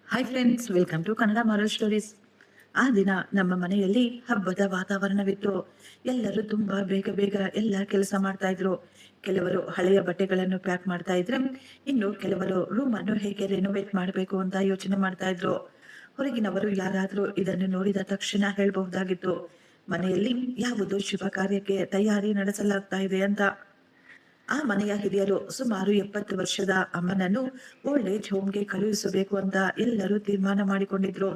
Hi friends, welcome to Kannada moral stories. ಆ ದಿನ ನಮ್ಮ ಮನೆಯಲ್ಲಿ ಹಬ್ಬದ ವಾತಾವರಣವಿತ್ತು. ಎಲ್ಲರೂ ತುಂಬಾ ಬೇಗ ಬೇಗ ಎಲ್ಲ ಕೆಲಸ ಮಾಡ್ತಾ ಇದ್ರು. ಕೆಲವರು ಹಳೆಯ ಬಟ್ಟೆಗಳನ್ನು ಪ್ಯಾಕ್ ಮಾಡ್ತಾ ಇದ್ರೆ, ಇನ್ನು ಕೆಲವರು ರೂಮ್ ಅನ್ನು ಹೇಗೆ ರೆನೋವೇಟ್ ಮಾಡಬೇಕು ಅಂತ ಯೋಚನೆ ಮಾಡ್ತಾ ಇದ್ರು. ಹೊರಗಿನವರು ಯಾರಾದ್ರೂ ಇದನ್ನು ನೋಡಿದ ತಕ್ಷಣ ಹೇಳ್ಬಹುದಾಗಿತ್ತು, ಮನೆಯಲ್ಲಿ ಯಾವುದೋ ಶುಭ ಕಾರ್ಯಕ್ಕೆ ತಯಾರಿ ನಡೆಸಲಾಗ್ತಾ ಇದೆ ಅಂತ. ಆ ಮನೆಯ ಹಿರಿಯರು ಸುಮಾರು 70 ವರ್ಷದ ಅಮ್ಮನನ್ನು ಓಲ್ಡ್ ಏಜ್ ಹೋಮ್ಗೆ ಕಳುಹಿಸಬೇಕು ಅಂತ ಎಲ್ಲರೂ ತೀರ್ಮಾನ ಮಾಡಿಕೊಂಡಿದ್ರು.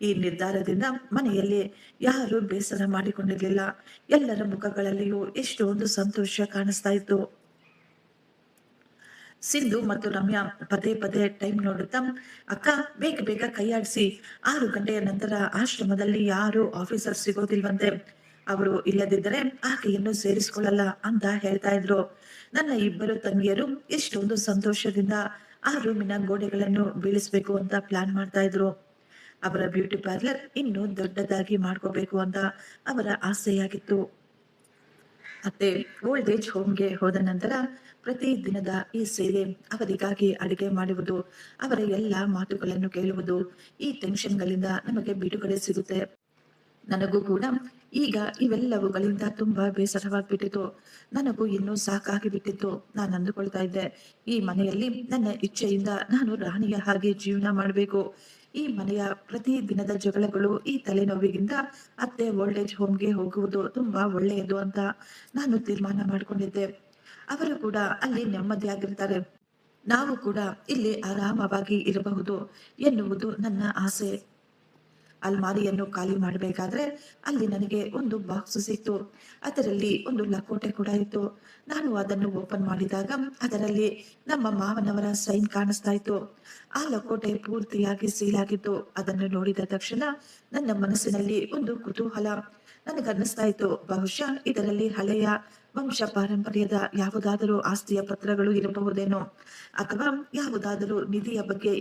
ಈ ನಿರ್ಧಾರದಿಂದ ಮನೆಯಲ್ಲಿ ಯಾರು ಬೇಸರ ಮಾಡಿಕೊಂಡಿರಲಿಲ್ಲ. ಎಲ್ಲರ ಮುಖಗಳಲ್ಲಿಯೂ ಎಷ್ಟೊಂದು ಸಂತೋಷ ಕಾಣಿಸ್ತಾ ಇತ್ತು. ಸಿಂಧು ಮತ್ತು ರಮ್ಯಾ ಪದೇ ಪದೇ ಟೈಮ್ ನೋಡುತ್ತಾ, ಅಕ್ಕ ಬೇಗ ಬೇಗ ಕೈಯಾಡಿಸಿ, 6 ಗಂಟೆಯ ನಂತರ ಆಶ್ರಮದಲ್ಲಿ ಯಾರು ಆಫೀಸರ್ ಸಿಗೋದಿಲ್ವಂತೆ, ಅವರು ಇಲ್ಲದಿದ್ದರೆ ಆಕೆಯನ್ನು ಸೇರಿಸಿಕೊಳ್ಳಲ್ಲ ಅಂತ ಹೇಳ್ತಾ ಇದ್ರು. ನನ್ನ ಇಬ್ಬರು ತಂಗಿಯರು ಎಷ್ಟೊಂದು ಸಂತೋಷದಿಂದ ಆ ರೂಮಿನ ಗೋಡೆಗಳನ್ನು ಬೀಳಿಸ್ಬೇಕು ಅಂತ ಪ್ಲಾನ್ ಮಾಡ್ತಾ ಇದ್ರು. ಅವರ ಬ್ಯೂಟಿ ಪಾರ್ಲರ್ ಇನ್ನೂ ದೊಡ್ಡದಾಗಿ ಮಾಡ್ಕೋಬೇಕು ಅಂತ ಅವರ ಆಸೆಯಾಗಿತ್ತು. ಅತ್ತೆ ಓಲ್ಡ್ ಏಜ್ ಹೋಮ್ಗೆ ಹೋದ ನಂತರ ಪ್ರತಿ ದಿನದ ಈ ಸೇವೆ, ಅವರಿಗಾಗಿ ಅಡಿಗೆ ಮಾಡುವುದು, ಅವರ ಎಲ್ಲಾ ಮಾತುಗಳನ್ನು ಕೇಳುವುದು, ಈ ಟೆನ್ಷನ್ಗಳಿಂದ ನಮಗೆ ಬಿಡುಗಡೆ ಸಿಗುತ್ತೆ. ನನಗೂ ಕೂಡ ಈಗ ಇವೆಲ್ಲವುಗಳಿಂದ ತುಂಬಾ ಬೇಸರವಾಗ್ಬಿಟ್ಟಿತ್ತು. ನನಗೂ ಇನ್ನೂ ಸಾಕಾಗಿ ಬಿಟ್ಟಿತ್ತು. ನಾನು ಅಂದುಕೊಳ್ತಾ ಇದ್ದೆ, ಈ ಮನೆಯಲ್ಲಿ ನನ್ನ ಇಚ್ಛೆಯಿಂದ ನಾನು ರಾಣಿಯ ಹಾಗೆ ಜೀವನ ಮಾಡಬೇಕು. ಈ ಮನೆಯ ಪ್ರತಿ ದಿನದ ಜಗಳಗಳು, ಈ ತಲೆನೋವಿಗಿಂತ ಅತ್ತೆ ಓಲ್ಡ್ ಏಜ್ ಹೋಮ್ಗೆ ಹೋಗುವುದು ತುಂಬಾ ಒಳ್ಳೆಯದು ಅಂತ ನಾನು ತೀರ್ಮಾನ ಮಾಡಿಕೊಂಡಿದ್ದೆ. ಅವರು ಕೂಡ ಅಲ್ಲಿ ನೆಮ್ಮದಿಯಾಗಿರ್ತಾರೆ, ನಾವು ಕೂಡ ಇಲ್ಲಿ ಆರಾಮವಾಗಿ ಇರಬಹುದು ಎನ್ನುವುದು ನನ್ನ ಆಸೆ. ಅಲ್ಮಾರಿಯನ್ನು ಖಾಲಿ ಮಾಡಬೇಕಾದ್ರೆ ಅಲ್ಲಿ ನನಗೆ ಒಂದು ಬಾಕ್ಸ್ ಸಿಕ್ತು. ಅದರಲ್ಲಿ ಒಂದು ಲಕೋಟೆ ಕೂಡ ಇತ್ತು. ನಾನು ಅದನ್ನು ಓಪನ್ ಮಾಡಿದಾಗ ಅದರಲ್ಲಿ ನಮ್ಮ ಮಾವನವರ ಸೈನ್ ಕಾಣಿಸ್ತಾ ಇತ್ತು. ಆ ಲಕೋಟೆ ಪೂರ್ತಿಯಾಗಿ ಸೀಲ್ ಆಗಿತ್ತು. ಅದನ್ನು ನೋಡಿದ ತಕ್ಷಣ ನನ್ನ ಮನಸ್ಸಿನಲ್ಲಿ ಒಂದು ಕುತೂಹಲ. ನನಗನ್ನಿಸ್ತಾ ಇತ್ತು, ಬಹುಶಃ ಇದರಲ್ಲಿ ಹಳೆಯ ವಂಶ ಪಾರಂಪರ್ಯದ ಯಾವುದಾದರೂ ಆಸ್ತಿಯ ಪತ್ರಗಳು ಇರಬಹುದೇನೋ, ಅಥವಾ ಯಾವುದಾದರೂ ನಿಧಿಯ ಬಗ್ಗೆ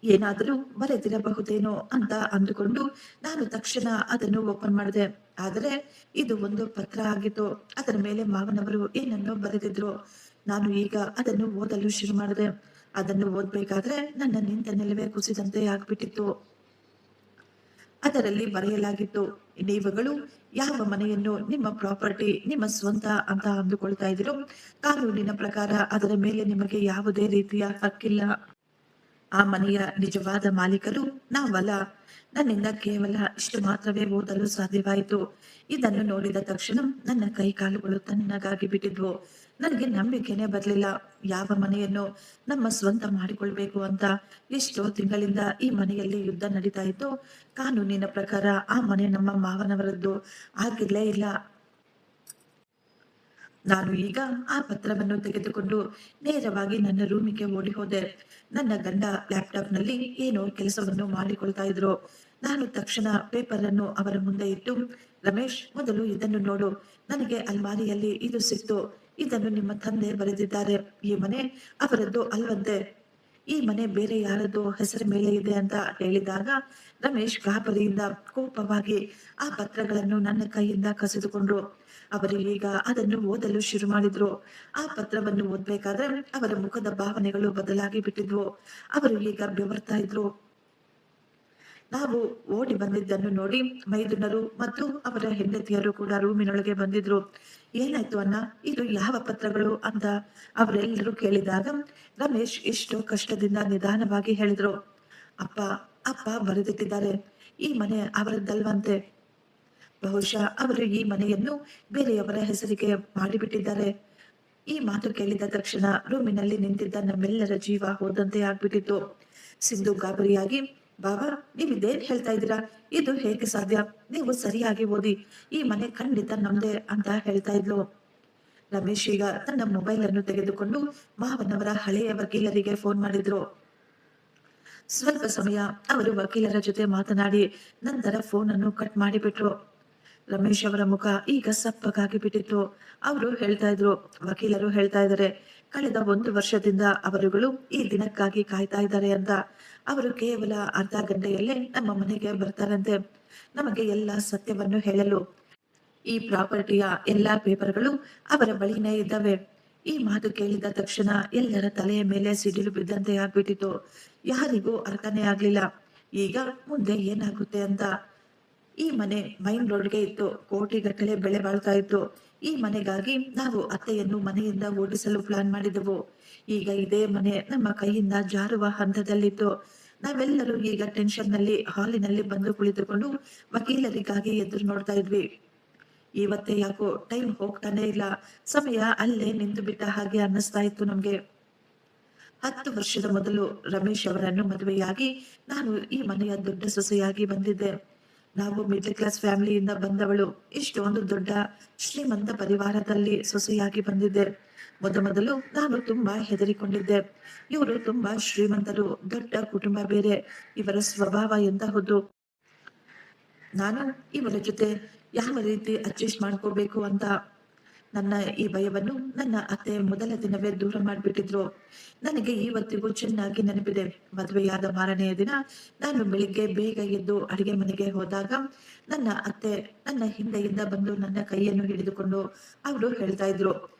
ಏನಾದರೂ ಬರೆದಿರಬಹುದೇನೋ ಅಂತ ಅಂದುಕೊಂಡು ನಾನು ತಕ್ಷಣ ಅದನ್ನು ಓಪನ್ ಮಾಡಿದೆ. ಆದರೆ ಇದು ಒಂದು ಪತ್ರ ಆಗಿತ್ತು. ಅದರ ಮೇಲೆ ಮಾವನವರು ಏನನ್ನೋ ಬರೆದಿದ್ರು. ನಾನು ಈಗ ಅದನ್ನು ಓದಲು ಶುರು ಮಾಡಿದೆ. ಅದನ್ನು ಓದ್ಬೇಕಾದ್ರೆ ನನ್ನ ನಿಂತ ನೆಲವೇ ಕುಸಿದಂತೆ ಆಗ್ಬಿಟ್ಟಿತ್ತು. ಅದರಲ್ಲಿ ಬರೆಯಲಾಗಿತ್ತು, ನೀವುಗಳು ಯಾವ ಮನೆಯನ್ನು ನಿಮ್ಮ ಪ್ರಾಪರ್ಟಿ, ನಿಮ್ಮ ಸ್ವಂತ ಅಂತ ಅಂದುಕೊಳ್ತಾ ಇದ್ದೀರೋ, ಕಾನೂನಿನ ಪ್ರಕಾರ ಅದರ ಮೇಲೆ ನಿಮಗೆ ಯಾವುದೇ ರೀತಿಯ ಹಕ್ಕಿಲ್ಲ. ಆ ಮನೆಯ ನಿಜವಾದ ಮಾಲೀಕರು ನಾವಲ್ಲ. ನನ್ನಿಂದ ಕೇವಲ ಇಷ್ಟು ಮಾತ್ರವೇ ಓದಲು ಸಾಧ್ಯವಾಯಿತು. ಇದನ್ನು ನೋಡಿದ ತಕ್ಷಣ ನನ್ನ ಕೈ ಕಾಲುಗಳು ತಣ್ಣಗಾಗಿ ಬಿಟ್ಟಿದ್ವು. ನನಗೆ ನಂಬಿಕೆನೆ ಬರಲಿಲ್ಲ. ಯಾವ ಮನೆಯನ್ನು ನಮ್ಮ ಸ್ವಂತ ಮಾಡಿಕೊಳ್ಬೇಕು ಅಂತ ಎಷ್ಟೋ ತಿಂಗಳಿಂದ ಈ ಮನೆಯಲ್ಲಿ ಯುದ್ಧ ನಡೀತಾ ಇತ್ತು. ಕಾನೂನಿನ ಪ್ರಕಾರ ಆ ಮನೆ ನಮ್ಮ ಮಾವನವರದ್ದು ಆಗಿರ್ಲೇ ಇಲ್ಲ. ನಾನು ಈಗ ಆ ಪತ್ರವನ್ನು ತೆಗೆದುಕೊಂಡು ನೇರವಾಗಿ ನನ್ನ ರೂಮಿಗೆ ಓಡಿ ಹೋದೆ. ನನ್ನ ಗಂಡ ಲ್ಯಾಪ್ಟಾಪ್ನಲ್ಲಿ ಏನೋ ಕೆಲಸವನ್ನು ಮಾಡಿಕೊಳ್ತಾ ಇದ್ರು. ನಾನು ತಕ್ಷಣ ಪೇಪರ್ ಅನ್ನು ಅವರ ಮುಂದೆ ಇಟ್ಟು, ರಮೇಶ್, ಮೊದಲು ಇದನ್ನು ನೋಡು. ನನಗೆ ಅಲ್ಮಾರಿಯಲ್ಲಿ ಇದು ಸಿಕ್ತು. ಇದನ್ನು ನಿಮ್ಮ ತಂದೆ ಬರೆದಿದ್ದಾರೆ. ಈ ಮನೆ ಅವರದ್ದು ಅಲ್ವಂತೆ. ಈ ಮನೆ ಬೇರೆ ಯಾರದ್ದು ಹೆಸರ ಮೇಲೆ ಇದೆ ಅಂತ ಹೇಳಿದಾಗ ರಮೇಶ್ ಗಾಬರಿಯಿಂದ ಕೋಪವಾಗಿ ಆ ಪತ್ರಗಳನ್ನು ನನ್ನ ಕೈಯಿಂದ ಕಸಿದುಕೊಂಡ್ರು. ಅವರು ಈಗ ಅದನ್ನು ಓದಲು ಶುರು ಮಾಡಿದ್ರು. ಆ ಪತ್ರವನ್ನು ಓದ್ಬೇಕಾದ್ರೆ ಅವರ ಮುಖದ ಭಾವನೆಗಳು ಬದಲಾಗಿ ಬಿಟ್ಟಿದ್ವು. ಅವರು ಈಗ ಬೆವರ್ತಾ ಇದ್ರು. ನಾವು ಓಡಿ ಬಂದಿದ್ದನ್ನು ನೋಡಿ ಮೈದುನರು ಮತ್ತು ಅವರ ಹೆಂಡತಿಯರು ಕೂಡ ರೂಮಿನೊಳಗೆ ಬಂದಿದ್ರು. ಏನಾಯ್ತು ಅಣ್ಣ, ಇದು ಯಾವ ಪತ್ರಗಳು ಅಂತ ಅವರೆಲ್ಲರೂ ಕೇಳಿದಾಗ ರಮೇಶ್ ಎಷ್ಟೋ ಕಷ್ಟದಿಂದ ನಿಧಾನವಾಗಿ ಹೇಳಿದ್ರು, ಅಪ್ಪ ಅಪ್ಪ ಬರೆದಿಟ್ಟಿದ್ದಾರೆ. ಈ ಮನೆ ಅವರದ್ದಲ್ವಂತೆ. ಬಹುಶಃ ಅವರು ಈ ಮನೆಯನ್ನು ಬೇರೆಯವರ ಹೆಸರಿಗೆ ಮಾಡಿಬಿಟ್ಟಿದ್ದಾರೆ. ಈ ಮಾತು ಕೇಳಿದ ತಕ್ಷಣ ರೂಮಿನಲ್ಲಿ ನಿಂತಿದ್ದ ನಮ್ಮೆಲ್ಲರ ಜೀವ ಹೋದಂತೆ ಆಗ್ಬಿಟ್ಟಿತ್ತು. ಸಿಂಧು ಗಾಬರಿಯಾಗಿ, ಬಾಬಾ, ನೀವಿದೇನ್ ಹೇಳ್ತಾ ಇದ್ದೀರಾ? ಇದು ಹೇಗೆ ಸಾಧ್ಯ? ನೀವು ಸರಿಯಾಗಿ ಓದಿ. ಈ ಮನೆ ಖಂಡಿತ ನಮ್ದೇ ಅಂತ ಹೇಳ್ತಾ ಇದ್ಲು. ರಮೇಶ್ ಈಗ ತನ್ನ ಮೊಬೈಲ್ ಅನ್ನು ತೆಗೆದುಕೊಂಡು ಮಾವನವರ ಹಳೆಯ ವಕೀಲರಿಗೆ ಫೋನ್ ಮಾಡಿದ್ರು. ಸ್ವಲ್ಪ ಸಮಯ ಅವರು ವಕೀಲರ ಜೊತೆ ಮಾತನಾಡಿ ನಂತರ ಫೋನ್ ಅನ್ನು ಕಟ್ ಮಾಡಿಬಿಟ್ರು. ರಮೇಶ್ ಅವರ ಮುಖ ಈಗ ಸಪ್ಪಗಾಗಿ ಬಿಟ್ಟಿತ್ತು. ಅವರು ಹೇಳ್ತಾ ಇದ್ರು, ವಕೀಲರು ಹೇಳ್ತಾ ಇದ್ದಾರೆ, ಕಳೆದ 1 ವರ್ಷದಿಂದ ಅವರುಗಳು ಈ ದಿನಕ್ಕಾಗಿ ಕಾಯ್ತಾ ಇದ್ದಾರೆ ಅಂತ. ಅವರು ಕೇವಲ ಅರ್ಧ ಗಂಟೆಯಲ್ಲೇ ನಮ್ಮ ಮನೆಗೆ ಬರ್ತಾರಂತೆ, ನಮಗೆ ಎಲ್ಲ ಸತ್ಯವನ್ನು ಹೇಳಲು. ಈ ಪ್ರಾಪರ್ಟಿಯ ಎಲ್ಲಾ ಪೇಪರ್ಗಳು ಅವರ ಬಳಿನೇ ಇದ್ದಾವೆ. ಈ ಮಾತು ಕೇಳಿದ ತಕ್ಷಣ ಎಲ್ಲರ ತಲೆಯ ಮೇಲೆ ಸಿಡಿಲು ಬಿದ್ದಂತೆ ಆಗ್ಬಿಟ್ಟಿತ್ತು. ಯಾರಿಗೂ ಅರ್ಥನೇ ಆಗ್ಲಿಲ್ಲ. ಈಗ ಮುಂದೆ ಏನಾಗುತ್ತೆ ಅಂತ. ಈ ಮನೆ ಮೈನ್ ರೋಡ್ಗೆ ಇತ್ತು. ಕೋಟಿಗಟ್ಟಲೆ ಬೆಲೆ ಬಾಳ್ತಾ ಇತ್ತು. ಈ ಮನೆಗಾಗಿ ನಾವು ಅತ್ತೆಯನ್ನು ಮನೆಯಿಂದ ಓಡಿಸಲು ಪ್ಲಾನ್ ಮಾಡಿದೆವು. ಈಗ ಇದೇ ಮನೆ ನಮ್ಮ ಕೈಯಿಂದ ಜಾರುವ ಹಂತದಲ್ಲಿತ್ತು. ನಾವೆಲ್ಲರೂ ಈಗ ಟೆನ್ಷನ್ ನಲ್ಲಿ ಹಾಲಿನಲ್ಲಿ ಬಂದು ಕುಳಿತುಕೊಂಡು ವಕೀಲರಿಗಾಗಿ ಎದುರು ನೋಡ್ತಾ ಇದ್ವಿ. ಇವತ್ತೇ ಯಾಕೋ ಟೈಮ್ ಹೋಗ್ತಾನೆ ಇಲ್ಲ. ಸಮಯ ಅಲ್ಲೇ ನಿಂತು ಬಿಟ್ಟ ಹಾಗೆ ಅನ್ನಿಸ್ತಾ ಇತ್ತು ನಮ್ಗೆ. 10 ವರ್ಷದ ಮೊದಲು ರಮೇಶ್ ಅವರನ್ನು ಮದುವೆಯಾಗಿ ನಾನು ಈ ಮನೆಯ ದೊಡ್ಡ ಸೊಸೆಯಾಗಿ ಬಂದಿದ್ದೆ. ನಾವು ಮಿಡಲ್ ಕ್ಲಾಸ್ ಫ್ಯಾಮಿಲಿಯಿಂದ ಬಂದವಳು. ಇಷ್ಟೊಂದು ದೊಡ್ಡ ಶ್ರೀಮಂತ ಪರಿವಾರದಲ್ಲಿ ಸೊಸೆಯಾಗಿ ಬಂದಿದ್ದೆ. ಮೊದಲು ನಾನು ತುಂಬಾ ಹೆದರಿಕೊಂಡಿದ್ದೆ. ಇವರು ತುಂಬಾ ಶ್ರೀಮಂತರು, ದೊಡ್ಡ ಕುಟುಂಬ ಬೇರೆ. ಇವರ ಸ್ವಭಾವ ಎಂತಹುದು, ನಾನು ಇವರ ಜೊತೆ ಯಾವ ರೀತಿ ಅಡ್ಜಸ್ಟ್ ಮಾಡ್ಕೋಬೇಕು ಅಂತ. ನನ್ನ ಈ ಭಯವನ್ನು ನನ್ನ ಅತ್ತೆ ಮೊದಲ ದಿನವೇ ದೂರ ಮಾಡಿಬಿಟ್ಟಿದ್ರು. ನನಗೆ ಇವತ್ತಿಗೂ ಚೆನ್ನಾಗಿ ನೆನಪಿದೆ. ಮದುವೆಯಾದ ಮಾರನೆಯ ದಿನ ನಾನು ಬೆಳಿಗ್ಗೆ ಬೇಗ ಎದ್ದು ಅಡಿಗೆ ಮನೆಗೆ ಹೋದಾಗ ನನ್ನ ಅತ್ತೆ ನನ್ನ ಹಿಂದೆಯಿಂದ ಬಂದು ನನ್ನ ಕೈಯನ್ನು ಹಿಡಿದುಕೊಂಡು ಅವರು ಹೇಳ್ತಾ ಇದ್ರು,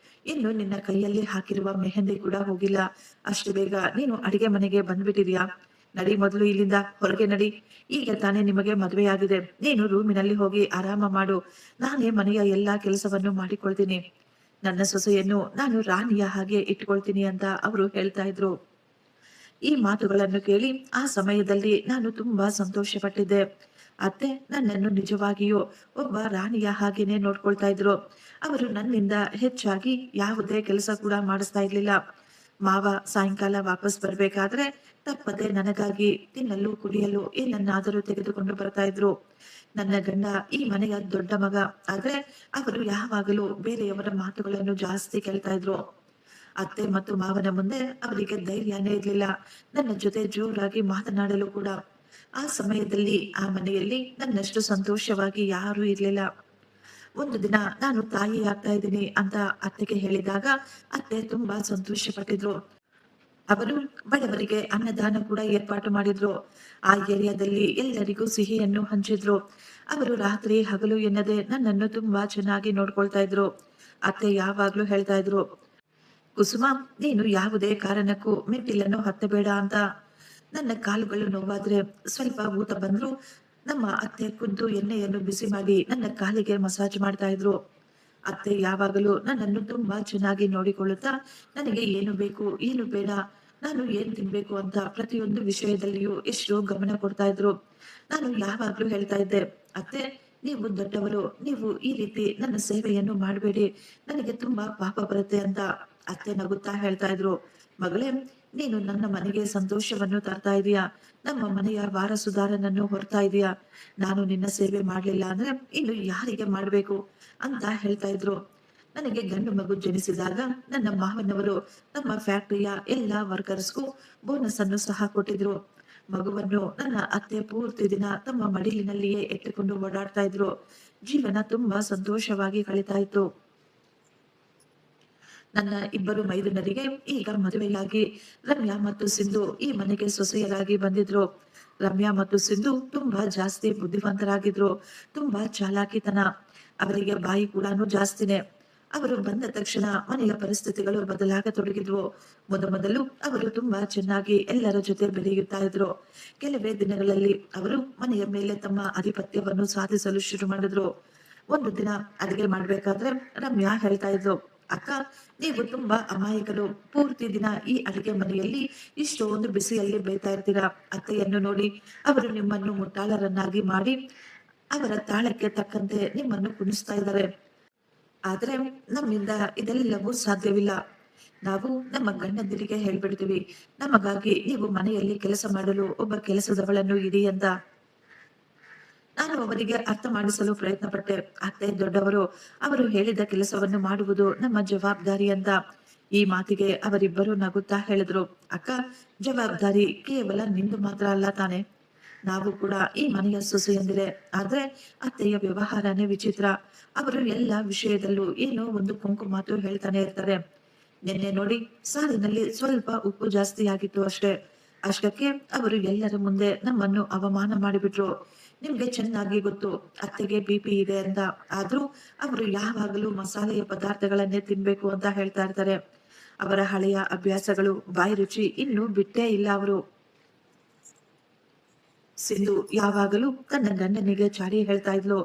ಇನ್ನು ನಿನ್ನ ಕೈಯಲ್ಲಿ ಹಾಕಿರುವ ಮೆಹಂದಿ ಕೂಡ ಹೋಗಿಲ್ಲ. ಅಷ್ಟು ಬೇಗ ನೀನು ಅಡಿಗೆ ಮನೆಗೆ ಬಂದ್ಬಿಟ್ಟಿದ್ಯಾ? ನಡಿ, ಮೊದಲು ಇಲ್ಲಿಂದ ಹೊರಗೆ ನಡಿ. ಈಗ ತಾನೇ ನಿಮಗೆ ಮದುವೆಯಾಗಿದೆ. ನೀನು ರೂಮಿನಲ್ಲಿ ಹೋಗಿ ಆರಾಮ ಮಾಡು. ನಾನೇ ಮನೆಯ ಎಲ್ಲಾ ಕೆಲಸವನ್ನು ಮಾಡಿಕೊಳ್ತೀನಿ. ನನ್ನ ಸೊಸೆಯನ್ನು ನಾನು ರಾಣಿಯ ಹಾಗೆ ಇಟ್ಕೊಳ್ತೀನಿ ಅಂತ ಅವರು ಹೇಳ್ತಾ ಇದ್ರು. ಈ ಮಾತುಗಳನ್ನು ಕೇಳಿ ಆ ಸಮಯದಲ್ಲಿ ನಾನು ತುಂಬಾ ಸಂತೋಷ ಪಟ್ಟಿದ್ದೆ. ಅತ್ತೆ ನನ್ನನ್ನು ನಿಜವಾಗಿಯೂ ಒಬ್ಬ ರಾಣಿಯ ಹಾಗೇನೆ ನೋಡ್ಕೊಳ್ತಾ ಇದ್ರು. ಅವರು ನನ್ನಿಂದ ಹೆಚ್ಚಾಗಿ ಯಾವುದೇ ಕೆಲಸ ಕೂಡ ಮಾಡಿಸ್ತಾ ಇರ್ಲಿಲ್ಲ. ಮಾವ ಸಾಯಂಕಾಲ ವಾಪಸ್ ಬರ್ಬೇಕಾದ್ರೆ ತಪ್ಪದೆ ನನಗಾಗಿ ತಿನ್ನಲು ಕುಡಿಯಲು ಏನನ್ನಾದರೂ ತೆಗೆದುಕೊಂಡು ಬರ್ತಾ ಇದ್ರು. ನನ್ನ ಗಂಡ ಈ ಮನೆಯ ದೊಡ್ಡ ಮಗ, ಆದ್ರೆ ಅವರು ಯಾವಾಗಲೂ ಬೇರೆಯವರ ಮಾತುಗಳನ್ನು ಜಾಸ್ತಿ ಕೇಳ್ತಾ ಇದ್ರು. ಅತ್ತೆ ಮತ್ತು ಮಾವನ ಮುಂದೆ ಅವರಿಗೆ ಧೈರ್ಯನೇ ಇರ್ಲಿಲ್ಲ, ನನ್ನ ಜೊತೆ ಜೋರಾಗಿ ಮಾತನಾಡಲು ಕೂಡ. ಆ ಸಮಯದಲ್ಲಿ ಆ ಮನೆಯಲ್ಲಿ ನನ್ನಷ್ಟು ಸಂತೋಷವಾಗಿ ಯಾರೂ ಇರ್ಲಿಲ್ಲ. ಒಂದು ದಿನ ನಾನು ತಾಯಿ ಆಗ್ತಾ ಇದ್ದೀನಿ ಅಂತ ಅತ್ತೆಗೆ ಹೇಳಿದಾಗ ಅತ್ತೆ ತುಂಬಾ ಸಂತೋಷ ಪಟ್ಟಿದ್ರು. ಅವರು ಬಡವರಿಗೆ ಅನ್ನದಾನ ಕೂಡ ಏರ್ಪಾಟು ಮಾಡಿದ್ರು. ಆ ಏರಿಯಾದಲ್ಲಿ ಎಲ್ಲರಿಗೂ ಸಿಹಿಯನ್ನು ಹಂಚಿದ್ರು. ಅವರು ರಾತ್ರಿ ಹಗಲು ಎನ್ನದೆ ನನ್ನನ್ನು ತುಂಬಾ ಚೆನ್ನಾಗಿ ನೋಡ್ಕೊಳ್ತಾ ಇದ್ರು. ಅತ್ತೆ ಯಾವಾಗ್ಲೂ ಹೇಳ್ತಾ ಇದ್ರು, ಕುಸುಮ, ನೀನು ಯಾವುದೇ ಕಾರಣಕ್ಕೂ ಮೆಟ್ಟಿಲನ್ನು ಹತ್ತಬೇಡ ಅಂತ. ನನ್ನ ಕಾಲುಗಳು ನೋವಾದ್ರೆ, ಸ್ವಲ್ಪ ಊತ ಬಂದ್ರು ನಮ್ಮ ಅತ್ತೆ ಖುದ್ದು ಎಣ್ಣೆಯನ್ನು ಬಿಸಿ ಮಾಡಿ ನನ್ನ ಕಾಲಿಗೆ ಮಸಾಜ್ ಮಾಡ್ತಾ ಇದ್ರು. ಅತ್ತೆ ಯಾವಾಗಲೂ ನನ್ನನ್ನು ತುಂಬಾ ಚೆನ್ನಾಗಿ ನೋಡಿಕೊಳ್ಳುತ್ತಾ ನನಗೆ ಏನು ಬೇಕು ಏನು ಬೇಡ, ನಾನು ಏನ್ ತಿನ್ಬೇಕು ಅಂತ ಪ್ರತಿಯೊಂದು ವಿಷಯದಲ್ಲಿಯೂ ಎಷ್ಟು ಗಮನ ಕೊಡ್ತಾ ಇದ್ರು. ನಾನು ಯಾವಾಗ್ಲೂ ಹೇಳ್ತಾ ಇದ್ದೆ, ಅತ್ತೆ ನೀವು ದೊಡ್ಡವರು, ನೀವು ಈ ರೀತಿ ನನ್ನ ಸೇವೆಯನ್ನು ಮಾಡಬೇಡಿ, ನನಗೆ ತುಂಬಾ ಪಾಪ ಬರುತ್ತೆ ಅಂತ. ಅತ್ತೆ ನಗುತ್ತಾ ಹೇಳ್ತಾ ಇದ್ರು, ಮಗಳೇ, ನೀನು ನನ್ನ ಮನೆಗೆ ಸಂತೋಷವನ್ನು ತರ್ತಾ ಇದೀಯಾ, ನಮ್ಮ ಮನೆಯ ವಾರಸುದಾರನನ್ನು ಹೊರ್ತಾ ಇದೀಯಾ. ನಾನು ನಿನ್ನ ಸೇವೆ ಮಾಡ್ಲಿಲ್ಲ ಅಂದ್ರೆ ಇನ್ನು ಯಾರಿಗೆ ಮಾಡ್ಬೇಕು ಅಂತ ಹೇಳ್ತಾ ಇದ್ರು. ನನಗೆ ಗಂಡು ಮಗು ಜನಿಸಿದಾಗ ನನ್ನ ಮಾವನವರು ನಮ್ಮ ಫ್ಯಾಕ್ಟರಿಯ ಎಲ್ಲಾ ವರ್ಕರ್ಸ್ಗೂ ಬೋನಸ್ ಅನ್ನು ಸಹ ಕೊಟ್ಟಿದ್ರು. ಮಗುವನ್ನು ನನ್ನ ಅತ್ತೆ ಪೂರ್ತಿ ದಿನ ತಮ್ಮ ಮಡಿಲಿನಲ್ಲಿಯೇ ಇಟ್ಟುಕೊಂಡು ಓಡಾಡ್ತಾ ಇದ್ರು. ಜೀವನ ತುಂಬಾ ಸಂತೋಷವಾಗಿ ಕಳೀತಾ ಇತ್ತು. ನನ್ನ ಇಬ್ಬರು ಮೈದುನರಿಗೆ ಈಗ ಮದುವೆಯಾಗಿ ರಮ್ಯಾ ಮತ್ತು ಸಿಂಧು ಈ ಮನೆಗೆ ಸೊಸೆಯರಾಗಿ ಬಂದಿದ್ರು. ರಮ್ಯಾ ಮತ್ತು ಸಿಂಧು ತುಂಬಾ ಜಾಸ್ತಿ ಬುದ್ಧಿವಂತರಾಗಿದ್ರು. ತುಂಬಾ ಚಾಲಾಕಿತನ. ಅವರಿಗೆ ಬಾಯಿ ಕೂಡ ಜಾಸ್ತಿನೇ. ಅವರು ಬಂದ ತಕ್ಷಣ ಮನೆಯ ಪರಿಸ್ಥಿತಿಗಳು ಬದಲಾಗತೊಡಗಿದ್ವು. ಮೊದಲು ಅವರು ತುಂಬಾ ಚೆನ್ನಾಗಿ ಎಲ್ಲರ ಜೊತೆ ಬೆರೆಯುತ್ತಾ ಇದ್ರು. ಕೆಲವೇ ದಿನಗಳಲ್ಲಿ ಅವರು ಮನೆಯ ಮೇಲೆ ತಮ್ಮ ಆಧಿಪತ್ಯವನ್ನು ಸಾಧಿಸಲು ಶುರು ಮಾಡಿದ್ರು. ಒಂದು ದಿನ ಅಡಿಗೆ ಮಾಡ್ಬೇಕಾದ್ರೆ ರಮ್ಯಾ ಹೇಳ್ತಾ ಇದ್ರು, ಅಕ್ಕ, ನೀವು ತುಂಬಾ ಅಮಾಯಕರು. ಪೂರ್ತಿ ದಿನ ಈ ಅಡಿಗೆ ಮನೆಯಲ್ಲಿ ಇಷ್ಟೊಂದು ಬಿಸಿಯಲ್ಲಿ ಬೇಯ್ತಾ ಇರ್ತೀರಾ. ಅತ್ತೆಯನ್ನು ನೋಡಿ, ಅವರು ನಿಮ್ಮನ್ನು ಮುಟ್ಟಾಳರನ್ನಾಗಿ ಮಾಡಿ ಅವರ ತಾಳಕ್ಕೆ ತಕ್ಕಂತೆ ನಿಮ್ಮನ್ನು ಕುಣಿಸ್ತಾ ಇದ್ದಾರೆ. ಆದ್ರೆ ನಮ್ಮಿಂದ ಇದೆಲ್ಲವೂ ಸಾಧ್ಯವಿಲ್ಲ. ನಾವು ನಮ್ಮ ಗಂಡಂದಿರಿಗೆ ಹೇಳ್ಬಿಡ್ತೀವಿ, ನಮಗಾಗಿ ನೀವು ಮನೆಯಲ್ಲಿ ಕೆಲಸ ಮಾಡಲು ಒಬ್ಬ ಕೆಲಸದವಳನ್ನು ಇಡಿ ಅಂತ. ನಾನು ಅವರಿಗೆ ಅರ್ಥ ಮಾಡಿಸಲು ಪ್ರಯತ್ನ ಪಟ್ಟೆ. ಅತ್ತೆ ದೊಡ್ಡವರು, ಅವರು ಹೇಳಿದ ಕೆಲಸವನ್ನು ಮಾಡುವುದು ನಮ್ಮ ಜವಾಬ್ದಾರಿ ಅಂತ. ಈ ಮಾತಿಗೆ ಅವರಿಬ್ಬರು ನಗುತ್ತಾ ಹೇಳಿದ್ರು, ಅಕ್ಕ, ಜವಾಬ್ದಾರಿ ಕೇವಲ ನಿಂದು ಮಾತ್ರ ಅಲ್ಲ ತಾನೆ, ನಾವು ಕೂಡ ಈ ಮನೆಯ ಸೊಸೆಯಂದಿರೆ. ಆದ್ರೆ ಅತ್ತೆಯ ವ್ಯವಹಾರನೇ ವಿಚಿತ್ರ. ಅವರು ಎಲ್ಲ ವಿಷಯದಲ್ಲೂ ಏನೋ ಒಂದು ಕೊಂಕು ಮಾತು ಹೇಳ್ತಾನೆ ಇರ್ತಾರೆ. ನಿನ್ನೆ ನೋಡಿ, ಸಾರಿನಲ್ಲಿ ಸ್ವಲ್ಪ ಉಪ್ಪು ಜಾಸ್ತಿ ಆಗಿತ್ತು ಅಷ್ಟೇ. ಅಷ್ಟಕ್ಕೆ ಅವರು ಎಲ್ಲರ ಮುಂದೆ ನಮ್ಮನ್ನು ಅವಮಾನ ಮಾಡಿಬಿಟ್ರು. ನಿಮ್ಗೆ ಚೆನ್ನಾಗಿ ಗೊತ್ತು ಅತ್ತೆಗೆ BP ಇದೆ ಅಂತ. ಆದ್ರೂ ಅವರು ಯಾವಾಗಲೂ ಮಸಾಲೆಯ ಪದಾರ್ಥಗಳನ್ನೇ ತಿನ್ಬೇಕು ಅಂತ ಹೇಳ್ತಾ ಇರ್ತಾರೆ. ಅವರ ಹಳೆಯ ಅಭ್ಯಾಸಗಳು, ಬಾಯಿ ರುಚಿ ಇನ್ನೂ ಬಿಟ್ಟೇ ಇಲ್ಲ ಅವರು. ಸಿಂಧು ಯಾವಾಗಲೂ ತನ್ನ ಗಂಡನಿಗೆ ಚಾಡಿ ಹೇಳ್ತಾ ಇದ್ಲು.